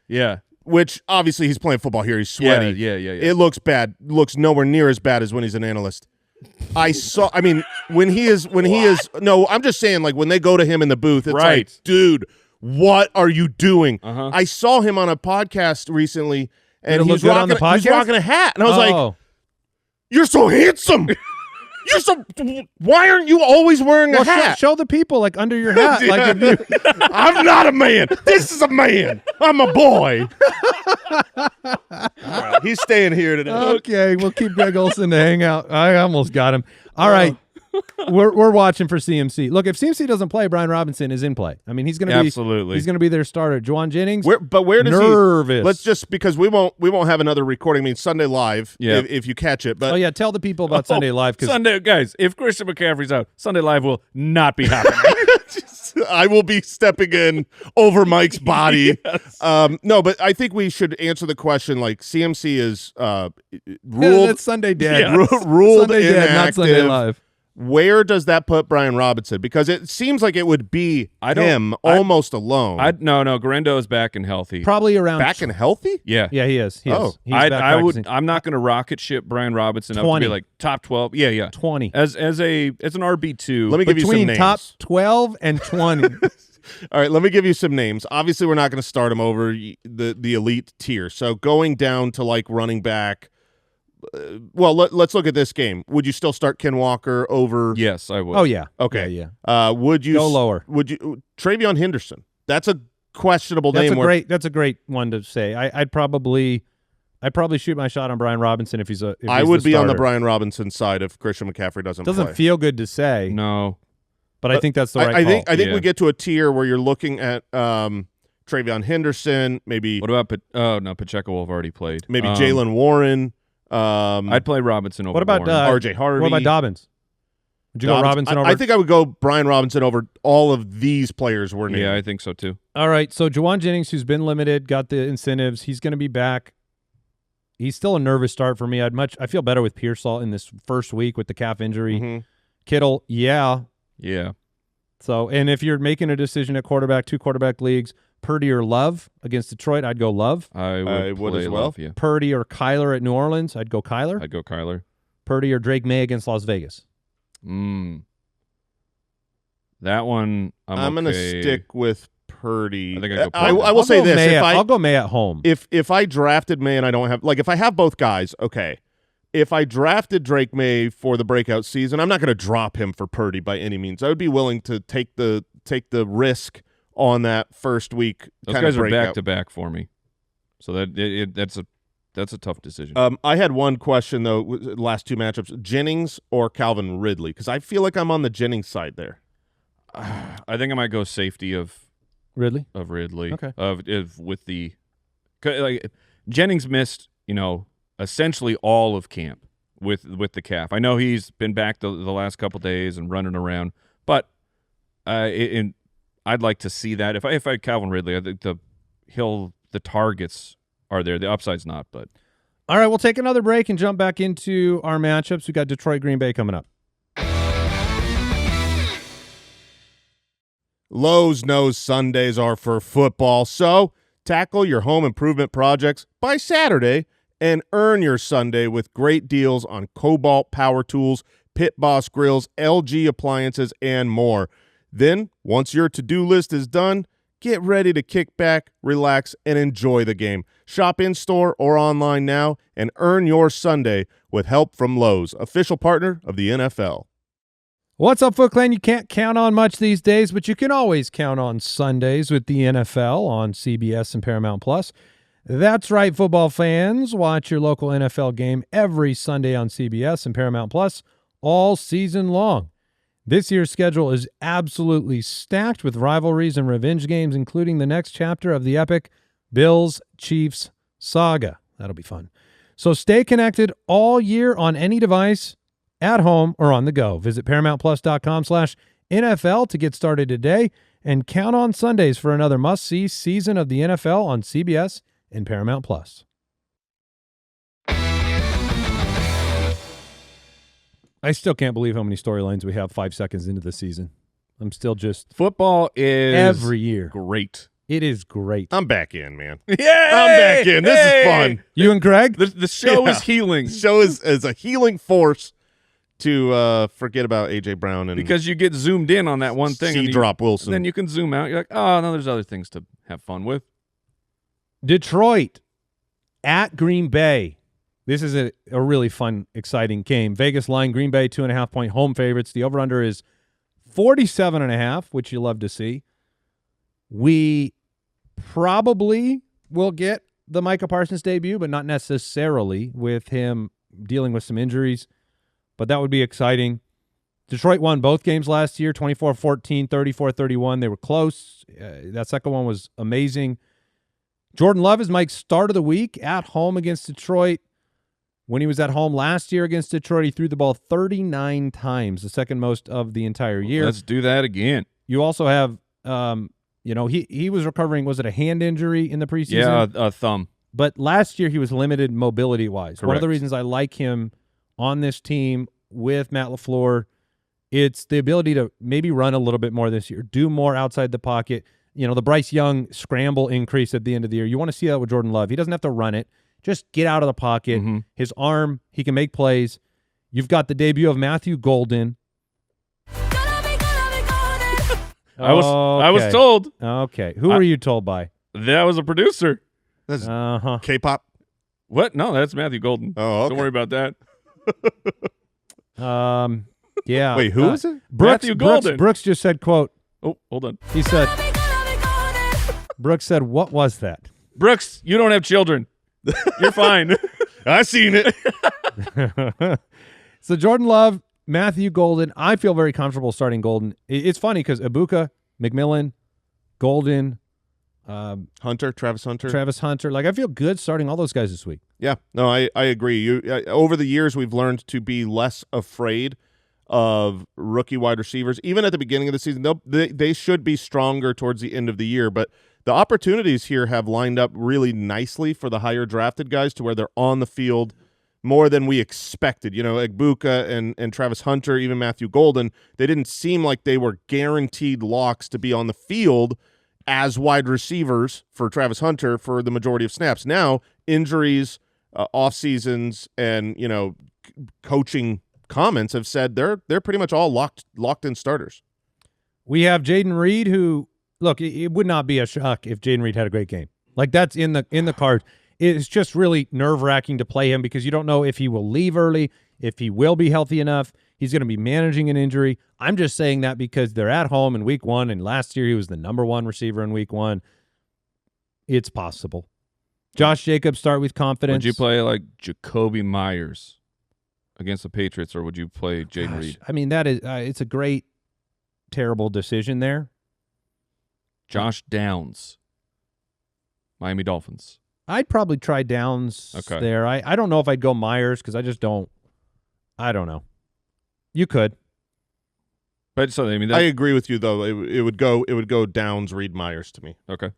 Yeah. which obviously he's playing football here. He's sweaty. Yeah. It looks bad. Looks nowhere near as bad as when he's an analyst. When he is no, I'm just saying, like, when they go to him in the booth, it's Right. like, dude, what are you doing? Uh-huh. I saw him on a podcast recently, and Did it look good on the he was podcast? rocking a hat, and I was like, Oh. you're so handsome. Why aren't you always wearing a Well, hat? show the people, like, under your hat. Like, if you, I'm not a man. This is a man. I'm a boy. All right, he's staying here today. okay, we'll keep Greg Olson to hang out. I almost got him. All right. We're watching for CMC. Look, if CMC doesn't play, Brian Robinson is in play. I mean, he's going to be Absolutely. He's going to be their starter. Juwan Jennings. Where does nervous. he? Let's just, because we won't have another recording. I mean, Sunday Live. Yeah. If you catch it. But Oh yeah, tell the people about Sunday Live because Sunday, guys, if Christian McCaffrey's out, Sunday Live will not be happening. I will be stepping in over Mike's body. Yes. No, but I think we should answer the question. Like, CMC is ruled that's Sunday Dead. Yeah. ruled Sunday inactive. Dead, not Sunday Live. Where does that put Brian Robinson? Because it seems like it would be him almost alone. No, Garendo is back and healthy. Probably around Back and healthy? Yeah. Yeah, he is. He Oh. is. He's back practicing. I'm not going to rocket ship Brian Robinson up to 20. be like top 12. Yeah. 20. As an RB2. Let me give you some Between names. top 12 and 20. All right, let me give you some names. Obviously, we're not going to start him over the elite tier. So going down to like running back. Let's look at this game. Would you still start Ken Walker over? Yes, I would. Oh yeah. Okay. Yeah. Would you Go lower. Would you Travion Henderson? That's a questionable name. That's a great one to say. I'd probably shoot my shot on Brian Robinson if he's a. If I he's would the be on the starter. Brian Robinson side if Christian McCaffrey doesn't Doesn't play. feel good to say, No. but I think that's the right I call. think Yeah. we get to a tier where you're looking at Travion Henderson, maybe What about Pacheco will have already played. maybe Jalen Warren. I'd play Robinson over What about Warren. RJ Harvey. What about Dobbins? Would you go Robinson over? I think I would go Brian Robinson over all of these players we're naming. Yeah, I think so too. All right, so Juwan Jennings, who's been limited, got the incentives. He's going to be back. He's still a nervous start for me. I feel better with Pearsall in this first week with the calf injury. Mhm. Kittle, yeah. Yeah. So, and if you're making a decision at quarterback, 2 quarterback leagues, Purdy or Love against Detroit, I'd go Love. I would would play as well. Love, yeah. Purdy or Kyler at New Orleans, I'd go Kyler. I'd go Kyler. Purdy or Drake May against Las Vegas? That one, I'm going to stick with Purdy. I think I go I Purdy. will say this. I'll go May at home. If I drafted May and I don't have, like, if I have both guys, okay. If I drafted Drake May for the breakout season, I'm not going to drop him for Purdy by any means. I would be willing to take the risk on that first week. Those guys are back to back for me, so that's a tough decision. I had one question though. Last two matchups: Jennings or Calvin Ridley, because I feel like I'm on the Jennings side there. I think I might go safety of Ridley. Okay. With the like Jennings missed, essentially all of camp with the calf. I know he's been back the last couple days and running around, but I'd like to see that. If I had Calvin Ridley, I think the targets are there. The upside's not, but all right, we'll take another break and jump back into our matchups. We got Detroit, Green Bay coming up. Lowe's knows Sundays are for football, so tackle your home improvement projects by Saturday and earn your Sunday with great deals on Cobalt power tools, Pit Boss grills, LG appliances, and more. Then, once your to-do list is done, get ready to kick back, relax, and enjoy the game. Shop in-store or online now and earn your Sunday with help from Lowe's, official partner of the NFL. What's up, Footclan? You can't count on much these days, but you can always count on Sundays with the NFL on CBS and Paramount Plus. That's right, football fans. Watch your local NFL game every Sunday on CBS and Paramount Plus all season long. This year's schedule is absolutely stacked with rivalries and revenge games, including the next chapter of the epic Bills-Chiefs saga. That'll be fun. So stay connected all year on any device, at home or on the go. Visit ParamountPlus.com/NFL to get started today and count on Sundays for another must-see season of the NFL on CBS and Paramount Plus. I still can't believe how many storylines we have 5 seconds into the season. I'm still just... Football is every year. Great. It is great. I'm back in, man. Yay! I'm back in. This is fun. You and Greg? The show is healing. The show is a healing force to forget about A.J. Brown. And because you get zoomed in on that one thing. And drop Wilson. Then you can zoom out. You're like, oh, no, there's other things to have fun with. Detroit at Green Bay. This is a really fun, exciting game. Vegas line, Green Bay, 2.5-point home favorites. The over-under is 47.5, which you love to see. We probably will get the Micah Parsons debut, but not necessarily with him dealing with some injuries. But that would be exciting. Detroit won both games last year, 24-14, 34-31. They were close. That second one was amazing. Jordan Love is Mike's start of the week at home against Detroit. When he was at home last year against Detroit, he threw the ball 39 times, the second most of the entire year. Let's do that again. You also have, he was recovering, was it a hand injury in the preseason? Yeah, a thumb. But last year he was limited mobility-wise. Correct. One of the reasons I like him on this team with Matt LaFleur, it's the ability to maybe run a little bit more this year, do more outside the pocket. The Bryce Young scramble increase at the end of the year. You want to see that with Jordan Love. He doesn't have to run it. Just get out of the pocket. Mm-hmm. His arm, he can make plays. You've got the debut of Matthew Golden. I was told. Okay. Who were you told by? That was a producer. That's Uh-huh. K-pop. What? No, that's Matthew Golden. Oh, okay. Don't worry about that. Yeah. Wait, who is it? Matthew Golden. Brooks just said, quote, Oh, hold on. he said, Brooks said, what was that? Brooks, you don't have children. You're fine. I seen it. So Jordan Love, Matthew Golden. I feel very comfortable starting Golden. It's funny because Ibuka, McMillan, Golden, Travis Hunter. Travis Hunter. Like, I feel good starting all those guys this week. Yeah, no, I agree. Over the years, we've learned to be less afraid of rookie wide receivers. Even at the beginning of the season, they should be stronger towards the end of the year. But the opportunities here have lined up really nicely for the higher drafted guys to where they're on the field more than we expected. Ibuka and Travis Hunter, even Matthew Golden, they didn't seem like they were guaranteed locks to be on the field as wide receivers for Travis Hunter for the majority of snaps. Now, injuries, off seasons, and coaching comments have said they're pretty much all locked in starters. We have Jaden Reed, who, look, it would not be a shock if Jaden Reed had a great game. Like, that's in the card. It's just really nerve-wracking to play him because you don't know if he will leave early, if he will be healthy enough. He's going to be managing an injury. I'm just saying that because they're at home in week 1, and last year he was the #1 receiver in week 1. It's possible. Josh Jacobs, start with confidence. Would you play like Jacoby Myers against the Patriots, or would you play Jaden Reed? I mean, that is it's a great, terrible decision there. Josh Downs, Miami Dolphins. I'd probably try Downs there. I don't know if I'd go Myers because I don't know. You could. But so I mean, I agree with you though. It would go Downs, Reed, Myers to me. Okay.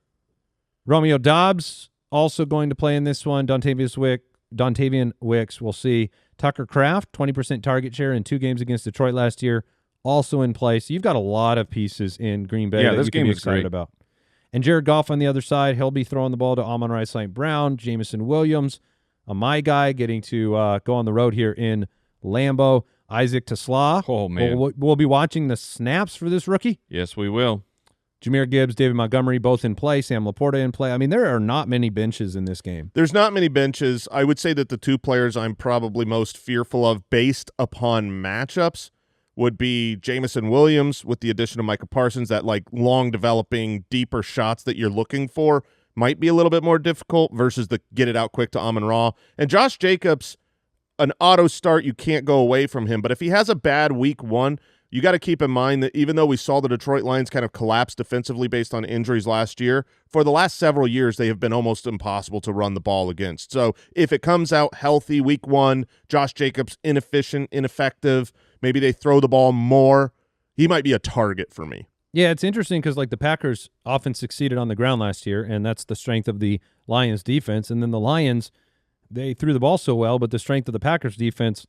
Romeo Doubs also going to play in this one. Dontavian Wicks, we'll see. Tucker Kraft, 20% target share in 2 games against Detroit last year, also in play. So you've got a lot of pieces in Green Bay that this you can game be is excited great. about. And Jared Goff on the other side, he'll be throwing the ball to Amon-Ra St. Brown, Jameson Williams, my guy getting to go on the road here in Lambeau. Isaac Tesla. Oh, man. We'll be watching the snaps for this rookie. Yes, we will. Jahmyr Gibbs, David Montgomery, both in play. Sam Laporta in play. I mean, there are not many benches in this game. There's not many benches. I would say that the 2 players I'm probably most fearful of based upon matchups would be Jameson Williams with the addition of Micah Parsons. That like long developing, deeper shots that you're looking for might be a little bit more difficult versus the get it out quick to Amon-Ra. And Josh Jacobs, an auto start, you can't go away from him. But if he has a bad week 1, you got to keep in mind that even though we saw the Detroit Lions kind of collapse defensively based on injuries last year, for the last several years they have been almost impossible to run the ball against. So if it comes out healthy week 1, Josh Jacobs inefficient, ineffective, maybe they throw the ball more, he might be a target for me. Yeah, it's interesting because like the Packers often succeeded on the ground last year, and that's the strength of the Lions defense. And then the Lions, they threw the ball so well, but the strength of the Packers defense,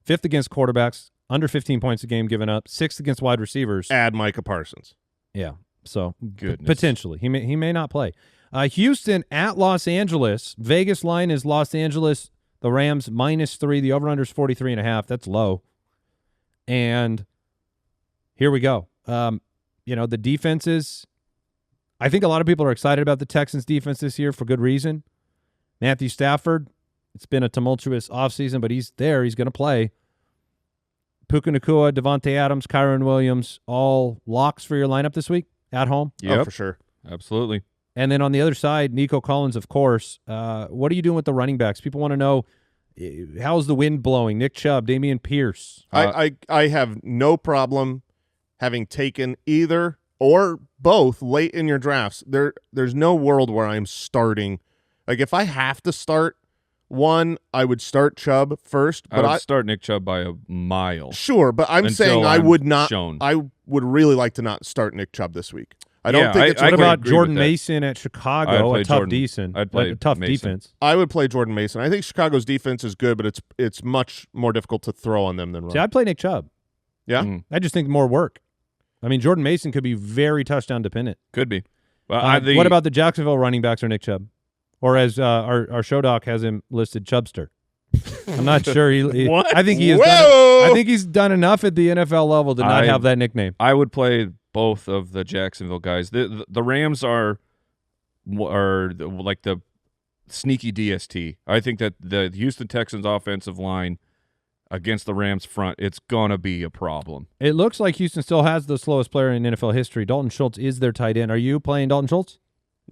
5th against quarterbacks, under 15 points a game given up, 6th against wide receivers. Add Micah Parsons. Yeah, so Goodness. potentially he may not play. Houston at Los Angeles. Vegas line is Los Angeles. The Rams -3. The over/under is 43.5. That's low. And here we go. The defenses. I think a lot of people are excited about the Texans defense this year for good reason. Matthew Stafford. It's been a tumultuous offseason, but he's there. He's going to play. Puka Nacua, Devontae Adams, Kyron Williams, all locks for your lineup this week at home. Yep. Oh, for sure. Absolutely. And then on the other side, Nico Collins, of course. What are you doing with the running backs? People want to know, how's the wind blowing? Nick Chubb, Dameon Pierce. I have no problem having taken either or both late in your drafts. There's no world where I'm starting. Like if I have to start one, I would start Chubb first. But I would start Nick Chubb by a mile. Sure, but I'm saying I would not. I would really like to not start Nick Chubb this week. I don't think it's. What about Jordan Mason at Chicago? A tough defense. I would play Jordan Mason. I think Chicago's defense is good, but it's much more difficult to throw on them than run. See, I'd play Nick Chubb. Yeah, I just think more work. I mean, Jordan Mason could be very touchdown dependent. Could be. Well, what about the Jacksonville running backs or Nick Chubb? Or as our show doc has him listed, Chubster. I'm not sure. I think he has. I think he's done enough at the NFL level to not have that nickname. I would play both of the Jacksonville guys. The Rams are like the sneaky DST. I think that the Houston Texans offensive line against the Rams front, it's gonna be a problem. It looks like Houston still has the slowest player in NFL history. Dalton Schultz is their tight end. Are you playing Dalton Schultz?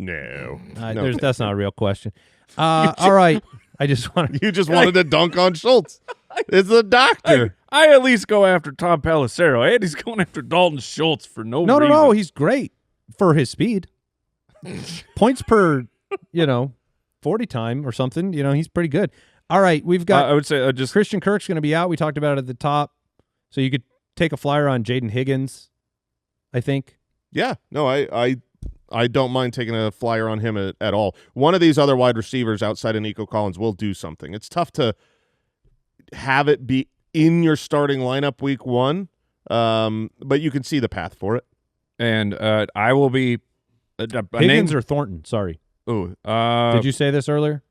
No. That's not a real question. All right. You just wanted to dunk on Schultz. It's the doctor. I at least go after Tom Pelissero. Eddie's going after Dalton Schultz for no reason. No. He's great for his speed. Points per, 40 time or something. He's pretty good. All right. We've got I would say just Christian Kirk's going to be out. We talked about it at the top. So you could take a flyer on Jaden Higgins, I think. Yeah. No, I don't mind taking a flyer on him at all. One of these other wide receivers outside of Nico Collins will do something. It's tough to have it be in your starting lineup week 1, but you can see the path for it. And I will be Higgins or Thornton, sorry. Ooh, did you say this earlier?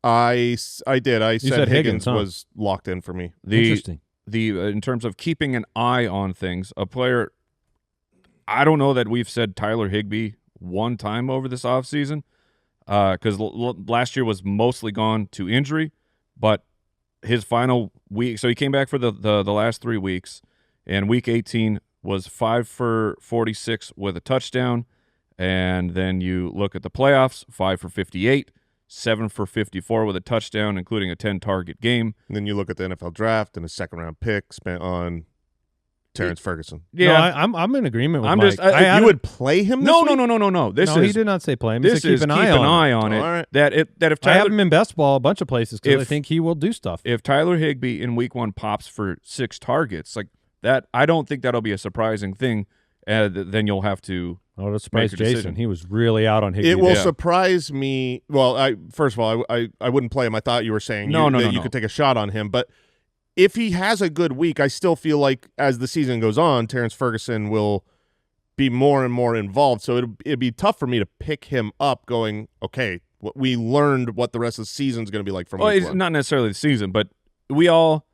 I did. I said Higgins huh? was locked in for me. Interesting. In terms of keeping an eye on things, a player, I don't know that we've said Tyler Higbee one time over this offseason because last year was mostly gone to injury, but his final week, so he came back for the last 3 weeks, and week 18 was 5 for 46 with a touchdown, and then you look at the playoffs, 5 for 58, 7 for 54 with a touchdown, including a 10-target game. And then you look at the NFL draft and a second-round pick spent on Terrence Ferguson. Yeah, no, I'm in agreement with I'm Mike. just I You would play him this week? No. This he is did not say play him. He this said is keep an eye on it. All right. That if I have Tyler, him in best ball a bunch of places because I If- think he will do stuff. if Tyler Higbee in week 1 pops for 6 targets like that, I don't think that'll be a surprising thing. Then you'll have to. Oh, to surprise make a Jason. decision. He was really out on Higbee. It will Yeah. surprise me. Well, first of all, I wouldn't play him. I thought you were saying No. you could take a shot on him. But if he has a good week, I still feel like as the season goes on, Terrence Ferguson will be more and more involved. So it'd be tough for me to pick him up going, okay, we learned what the rest of the season is going to be like from Well, week it's 1. not necessarily the season, but we all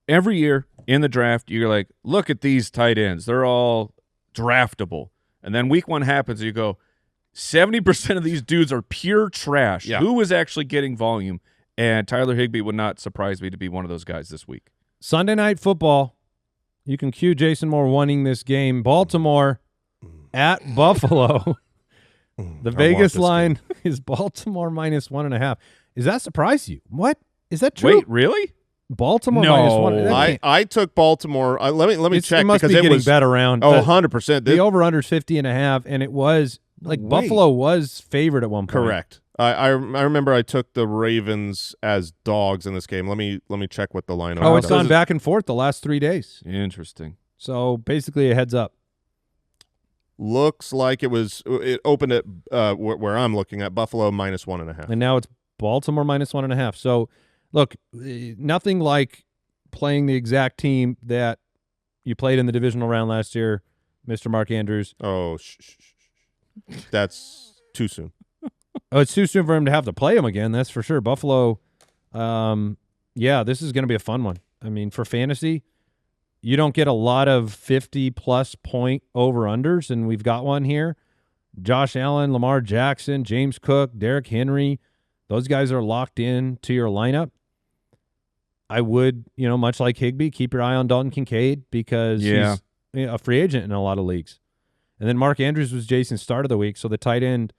every year in the draft, you're like, look at these tight ends. They're all draftable. And then week 1 happens, and you go, 70% of these dudes are pure trash. Yeah. Who is actually getting volume? And Tyler Higbee would not surprise me to be one of those guys this week. Sunday Night Football. You can cue Jason Moore winning this game. Baltimore at Buffalo. The Vegas line is Baltimore minus 1.5. Does that surprise you? What? Is that true? Wait, really? Baltimore No. minus 1. That can't- I took Baltimore. Let me check it must because be it getting was bet around. 100%. The over-under is 50.5, and it was like Wait. Buffalo was favored at one point. Correct. I remember I took the Ravens as dogs in this game. Let me check what the line Oh, was. it's gone back and forth the last 3 days. Interesting. So basically a heads up. Looks like it opened at where I'm looking at Buffalo minus 1.5. And now it's Baltimore minus 1.5. So, look, nothing like playing the exact team that you played in the divisional round last year, Mr. Mark Andrews. Oh, that's too soon. Oh, it's too soon for him to have to play him again. That's for sure. Buffalo, this is going to be a fun one. I mean, for fantasy, you don't get a lot of 50-plus point over-unders, and we've got one here. Josh Allen, Lamar Jackson, James Cook, Derrick Henry, those guys are locked in to your lineup. I would, much like Higbee, keep your eye on Dalton Kincaid because he's a free agent in a lot of leagues. And then Mark Andrews was Jason's start of the week, so the tight end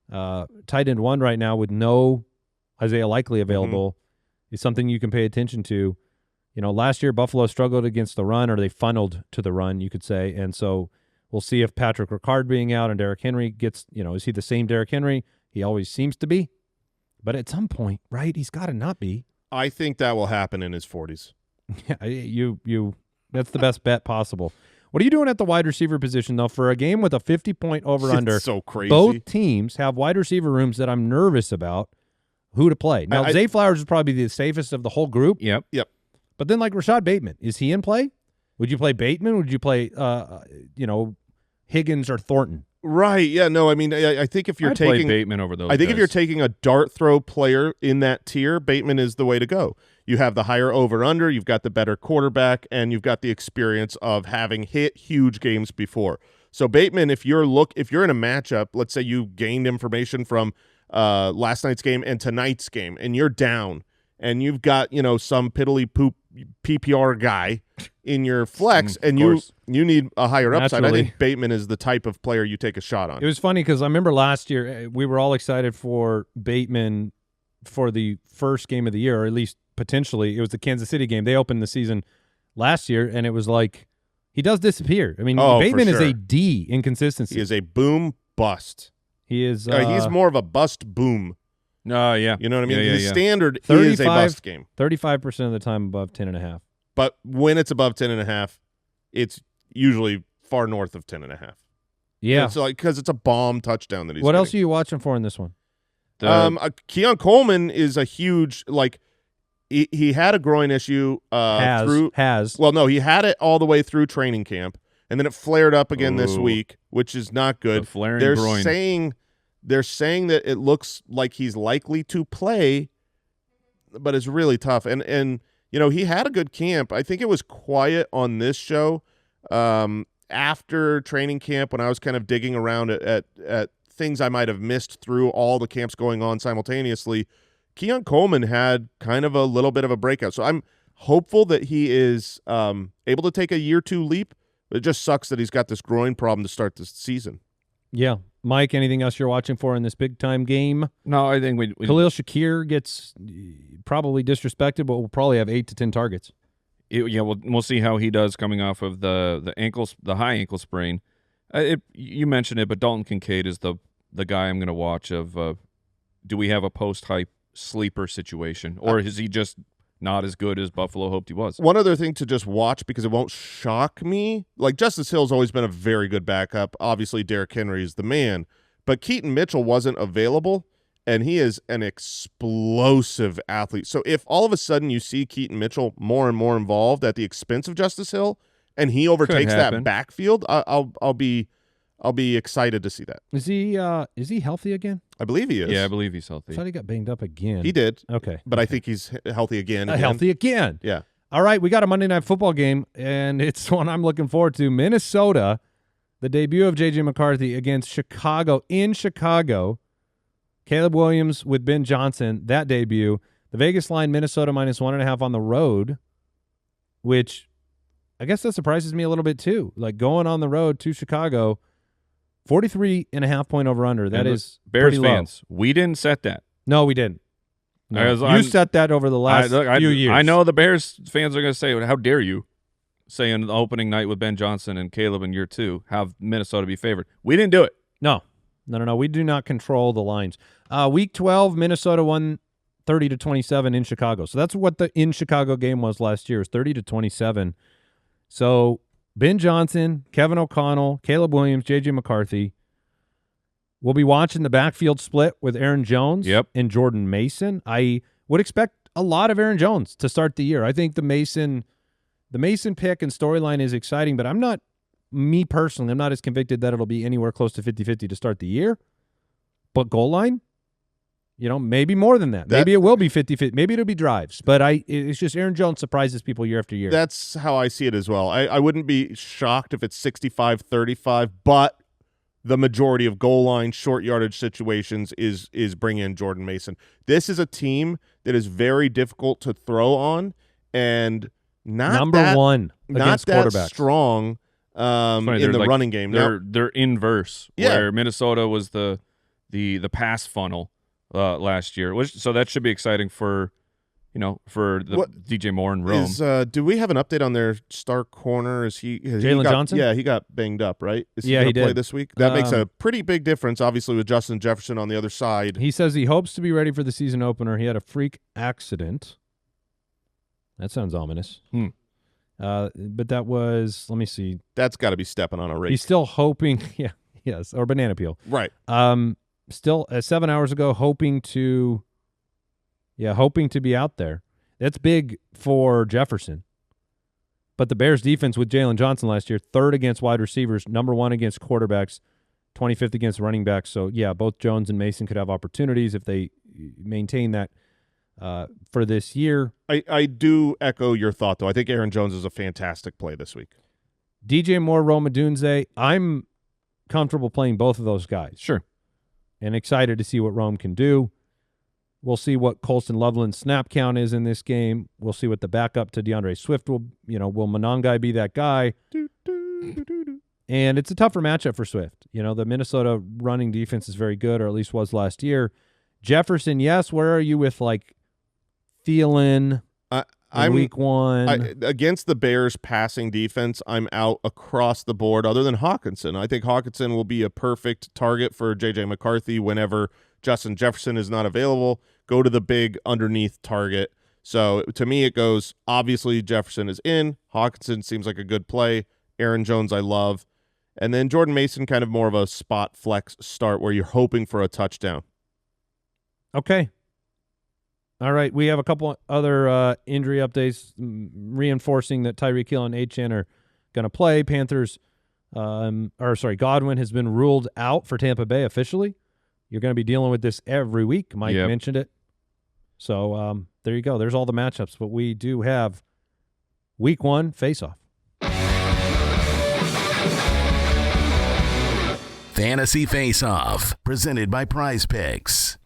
one right now with no Isaiah Likely available is something you can pay attention to. Last year Buffalo struggled against the run, or they funneled to the run, you could say. And so we'll see if Patrick Ricard being out and Derrick Henry gets, is he the same Derrick Henry? He always seems to be. But at some point, right, he's got to not be. I think that will happen in his 40s. Yeah, that's the best bet possible. What are you doing at the wide receiver position, though, for a game with a 50-point over-under? It's so crazy. Both teams have wide receiver rooms that I'm nervous about who to play. Now, Zay Flowers is probably the safest of the whole group. Yep. But then, like Rashad Bateman, is he in play? Would you play Bateman? Would you play, Higgins or Thornton? Right. Yeah. No. I mean, I think if you're I'd play taking Bateman over those, I think if guys. you're taking a dart throw player in that tier, Bateman is the way to go. You have the higher over/under, you've got the better quarterback, and you've got the experience of having hit huge games before. So Bateman, if you're in a matchup, let's say you gained information from last night's game and tonight's game, and you're down, and you've got some piddly poop PPR guy in your flex, and you need a higher upside. Naturally. I think Bateman is the type of player you take a shot on. It was funny because I remember last year we were all excited for Bateman for the first game of the year, or at least potentially. It was the Kansas City game. They opened the season last year, and it was like he does disappear. I mean, Bateman is a D in consistency. He is a boom bust. He is. He's more of a bust boom. No, yeah. You know what I mean? Yeah, His standard is a bust game. 35% of the time above 10.5. But when it's above 10.5, it's usually far north of 10.5. Yeah. It's like because it's a bomb touchdown that he's What else are getting. you watching for in this one? Keon Coleman is a huge he had a groin issue he had it all the way through training camp, and then it flared up again this week, which is not good. The flaring groin. They're saying that it looks like he's likely to play, it's really tough. And he had a good camp. I think it was quiet on this show after training camp when I was kind of digging around at things I might have missed through all the camps going on simultaneously. Keon Coleman had kind of a little bit of a breakout. So I'm hopeful that he is able to take a year 2 leap. It just sucks that he's got this groin problem to start this season. Yeah. Mike, anything else you're watching for in this big-time game? No, I think we Khalil Shakir gets probably disrespected, but will probably have 8 to 10 targets. We'll see how he does coming off of the high ankle sprain. You mentioned it, but Dalton Kincaid is the guy I'm going to watch. Do we have a post-hype sleeper situation, or is he just not as good as Buffalo hoped he was? One other thing to just watch, because it won't shock me, like Justice Hill's always been a very good backup. Obviously, Derrick Henry is the man, but Keaton Mitchell wasn't available, and he is an explosive athlete. So if all of a sudden you see Keaton Mitchell more and more involved at the expense of Justice Hill, and he overtakes that backfield, I'll be excited to see that. Is he healthy again? I believe he is. Yeah, I believe he's healthy. I thought he got banged up again. He did. Okay. But I think he's healthy again. Healthy again. Yeah. All right, we got a Monday Night Football game, and it's one I'm looking forward to. Minnesota, the debut of J.J. McCarthy against Chicago in Chicago. Caleb Williams with Ben Johnson, that debut. The Vegas line, Minnesota -1.5 on the road, which I guess that surprises me a little bit too. Like going on the road to Chicago, 43.5 point over-under. That is Bears pretty fans. low. We didn't set that. No, we didn't. No. You set that over the last few years. I know the Bears fans are going to say, how dare you say in the opening night with Ben Johnson and Caleb in year 2 have Minnesota be favored. We didn't do it. No. We do not control the lines. Week 12, Minnesota won 30-27 in Chicago. So that's what the in Chicago game was last year, was 30-27. So Ben Johnson, Kevin O'Connell, Caleb Williams, J.J. McCarthy. We'll be watching the backfield split with Aaron Jones and Jordan Mason. I would expect a lot of Aaron Jones to start the year. I think the Mason pick and storyline is exciting, but I'm not as convicted that it'll be anywhere close to 50-50 to start the year. But goal line, maybe more than that. Maybe it will be 50-50. Maybe it'll be drives. But it's just Aaron Jones surprises people year after year. That's how I see it as well. I wouldn't be shocked if it's 65-35, but the majority of goal line, short yardage situations is bring in Jordan Mason. This is a team that is very difficult to throw on and not one against that quarterbacks. Strong in the running game. They're inverse, where Minnesota was the pass funnel last year. So that should be exciting for DJ Moore and Rome. Do we have an update on their star corner? Jalen Johnson? Yeah, he got banged up, right? Is he he going to play did this week? That makes a pretty big difference, obviously, with Justin Jefferson on the other side. He says he hopes to be ready for the season opener. He had a freak accident. That sounds ominous. But that was, let me see. That's got to be stepping on a rake. He's still hoping, or banana peel. Right. Still, 7 hours ago, hoping to be out there. That's big for Jefferson. But the Bears defense with Jalen Johnson last year, 3rd against wide receivers, #1 against quarterbacks, 25th against running backs. So, both Jones and Mason could have opportunities if they maintain that for this year. I do echo your thought, though. I think Aaron Jones is a fantastic play this week. DJ Moore, Rome Odunze, I'm comfortable playing both of those guys. Sure. And excited to see what Rome can do. We'll see what Colston Loveland's snap count is in this game. We'll see what the backup to DeAndre Swift will Monangai be that guy? And it's a tougher matchup for Swift. The Minnesota running defense is very good, or at least was last year. Jefferson, yes. Where are you with Thielen in week 1? Against the Bears passing defense, I'm out across the board other than Hawkinson. I think Hawkinson will be a perfect target for J.J. McCarthy whenever Justin Jefferson is not available. Go to the big underneath target. So to me, it goes, obviously Jefferson is in. Hawkinson seems like a good play. Aaron Jones I love. And then Jordan Mason, kind of more of a spot flex start where you're hoping for a touchdown. Okay. All right, we have a couple other injury updates reinforcing that Tyreek Hill and Achane are going to play. Panthers, Godwin has been ruled out for Tampa Bay officially. You're going to be dealing with this every week. Mike mentioned it. So there you go. There's all the matchups, but we do have Week 1 face-off. Fantasy Face-Off, presented by Prize Picks.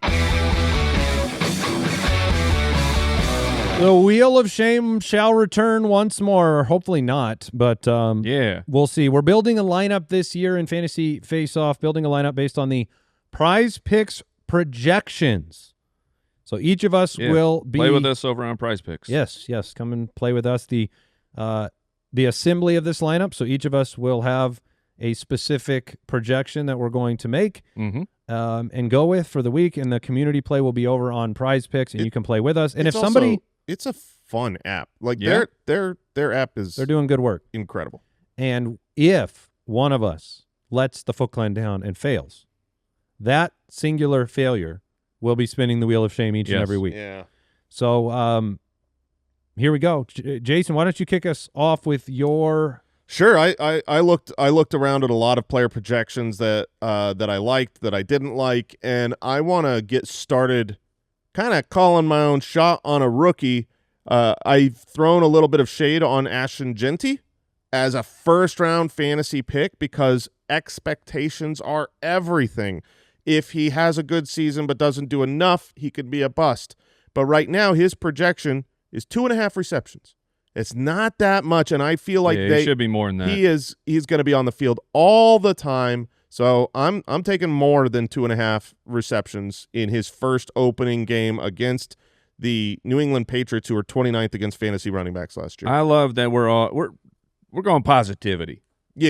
The Wheel of Shame shall return once more. Hopefully not, but we'll see. We're building a lineup this year in Fantasy Face-Off, building a lineup based on the Prize Picks projections. So each of us will play with us over on Prize Picks. Yes. Come and play with us. The assembly of this lineup. So each of us will have a specific projection that we're going to make and go with for the week, and the community play will be over on Prize Picks, and you can play with us. And if somebody, it's a fun app. Like their app is, they're doing good work, incredible. And if one of us lets the Footclan down and fails, that singular failure will be spinning the Wheel of Shame each and every week. Yeah. So here we go. Jason, why don't you kick us off with your? Sure. I looked around at a lot of player projections that I liked, that I didn't like, and I want to get started kind of calling my own shot on a rookie. I've thrown a little bit of shade on Ashton Genty as a first-round fantasy pick because expectations are everything. If he has a good season but doesn't do enough, he could be a bust. But right now, his projection is 2.5 receptions. It's not that much, and I feel like he should be more than that. He's going to be on the field all the time. So I'm taking more than 2.5 receptions in his first opening game against the New England Patriots, who were 29th against fantasy running backs last year. I love that we're going positivity.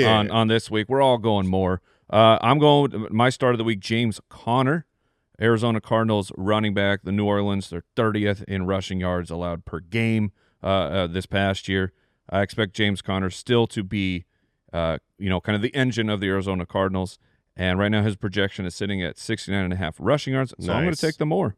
On this week, we're all going more. I'm going with my start of the week, James Conner, Arizona Cardinals running back. The New Orleans, they're 30th in rushing yards allowed per game. This past year, I expect James Conner still to be, kind of the engine of the Arizona Cardinals. And right now his projection is sitting at 69.5 rushing yards. So I'm going to take the more.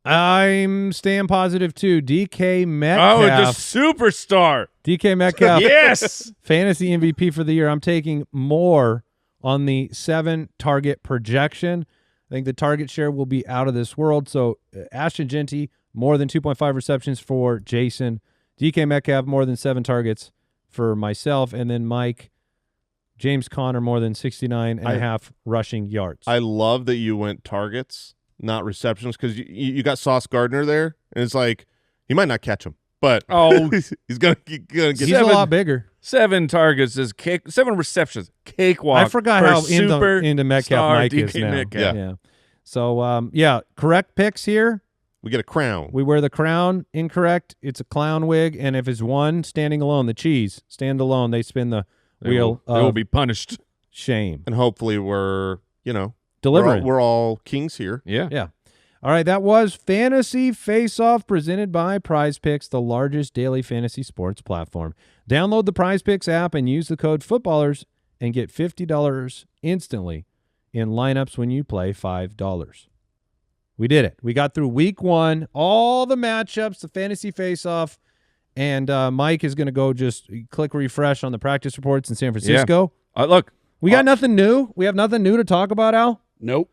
I'm staying positive too. DK Metcalf. Oh, the superstar. DK Metcalf. Yes. Fantasy MVP for the year. I'm taking more on the 7-target projection. I think the target share will be out of this world. So Ashton Genty, more than 2.5 receptions for Jason. DK Metcalf, more than 7 targets for myself. And then Mike, James Conner, more than 69.5 rushing yards. I love that you went targets, not receptions, because you got Sauce Gardner there, and it's like he might not catch him, but he's gonna get. He's a lot bigger. 7 targets is 7 receptions, cakewalk. I forgot how into Metcalf Mike is now. Metcalf. Yeah. So correct picks here. We get a crown. We wear the crown. Incorrect. It's a clown wig, and if it's one standing alone, the cheese stand alone, they spin the wheel. They will be punished. Shame. And hopefully we're delivering. We're all kings here. Yeah. All right, that was Fantasy Face-Off presented by Prize Picks, the largest daily fantasy sports platform. Download the Prize Picks app and use the code Footballers and get $50 instantly in lineups when you play $5. We did it. We got through week 1, all the matchups, the Fantasy Face-Off, and Mike is going to go just click refresh on the practice reports in San Francisco. Yeah. Look. We got nothing new. We have nothing new to talk about, Al? Nope.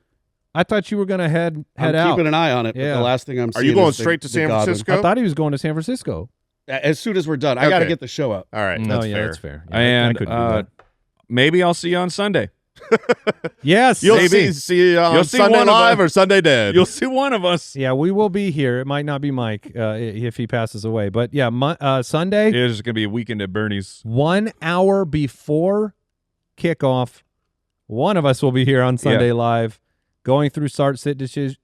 I thought you were going to head out. I'm keeping an eye on it. Yeah. But the last thing I'm seeing Are you going is straight to San Francisco? I thought he was going to San Francisco. As soon as we're done. I got to get the show up. All right. That's fair. Yeah, and I couldn't do that. Maybe I'll see you on Sunday. Yes. You'll see on Sunday Live or Sunday Dead. You'll see one of us. Yeah, we will be here. It might not be Mike if he passes away. But, yeah, Sunday. It is going to be a weekend at Bernie's. 1 hour before kickoff, one of us will be here on Sunday Live going through start-sit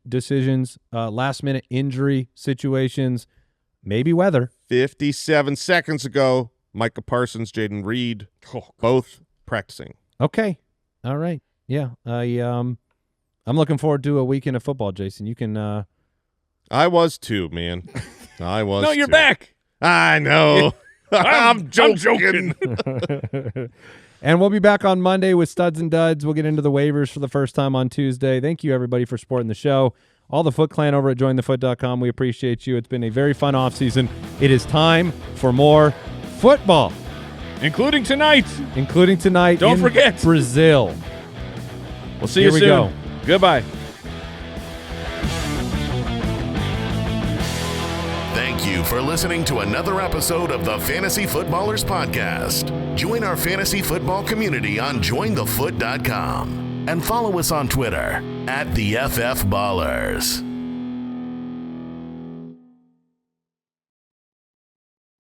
decisions, last-minute injury situations, maybe weather. 57 seconds ago, Micah Parsons, Jaden Reed, both practicing. Okay. All right. Yeah. I'm looking forward to a weekend of football, Jason. You can I was too, man. I was No, you're too. back. I know. I'm joking. And we'll be back on Monday with Studs and Duds. We'll get into the waivers for the first time on Tuesday. Thank you, everybody, for supporting the show. All the Foot Clan over at jointhefoot.com. We appreciate you. It's been a very fun offseason. It is time for more football. Including tonight. Don't forget. Brazil. We'll see you soon. Here we go. Goodbye. you for listening to another episode of the Fantasy Footballers Podcast. Join our fantasy football community on jointhefoot.com and follow us on Twitter @TheFFBallers.